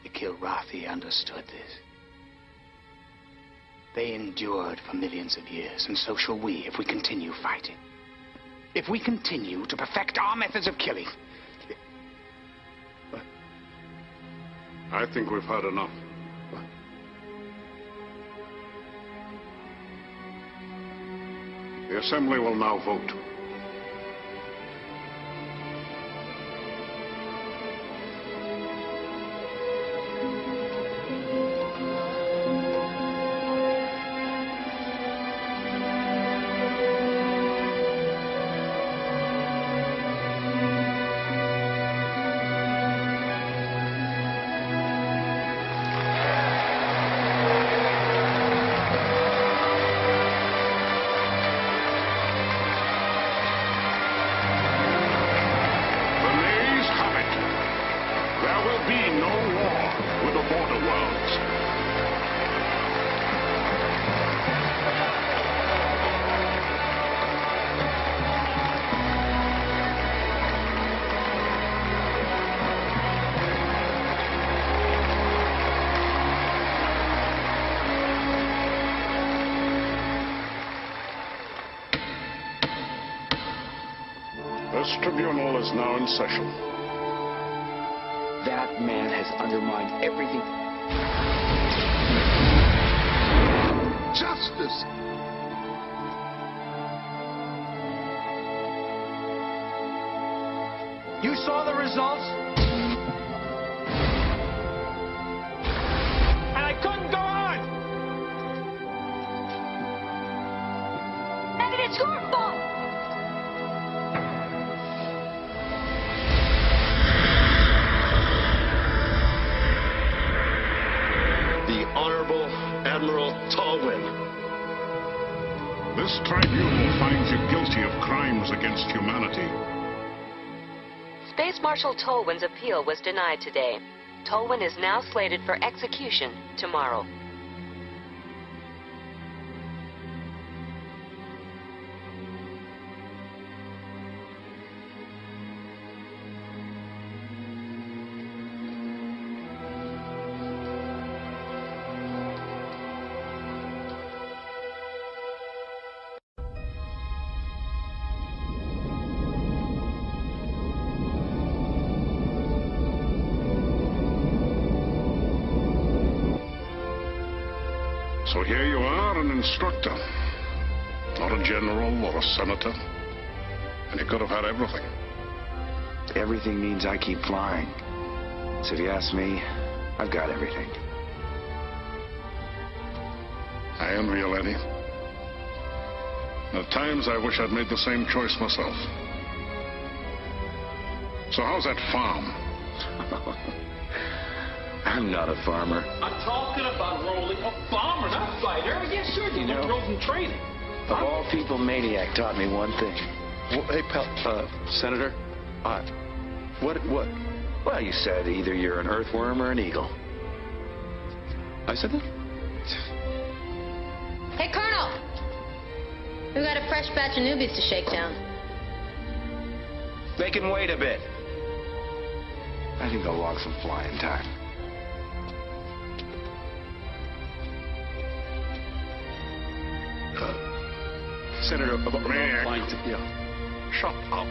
The Kilrathi understood this. They endured for millions of years, and so shall we if we continue fighting. If we continue to perfect our methods of killing.
I think we've had enough. The Assembly will now vote. This tribunal is now in session.
That man has undermined everything.
Justice!
You saw the results? And I couldn't go on!
Evan, it's your fault!
The Honorable Admiral Tallwin.
This tribunal finds you guilty of crimes against humanity.
Space Marshal Tolwin's appeal was denied today. Tolwin is now slated for execution tomorrow.
So here you are, an instructor. Not a general or a senator. And you could have had everything.
Everything means I keep flying. So if you ask me, I've got everything.
I envy you, Lenny. At times I wish I'd made the same choice myself. So how's that farm?
I'm not a farmer.
I'm talking about rolling a bomber, not a fighter. Yes, sure, you know, rolled in training.
Of all people, Maniac taught me one thing.
Well, hey, pal, Senator, what?
Well, you said either you're an earthworm or an eagle.
I said that?
Hey, Colonel! We've got a fresh batch of newbies to shake down.
They can wait a bit. I think they'll log some flying time.
Senator, about
Maniac.
flying to... Yeah.
Shut up.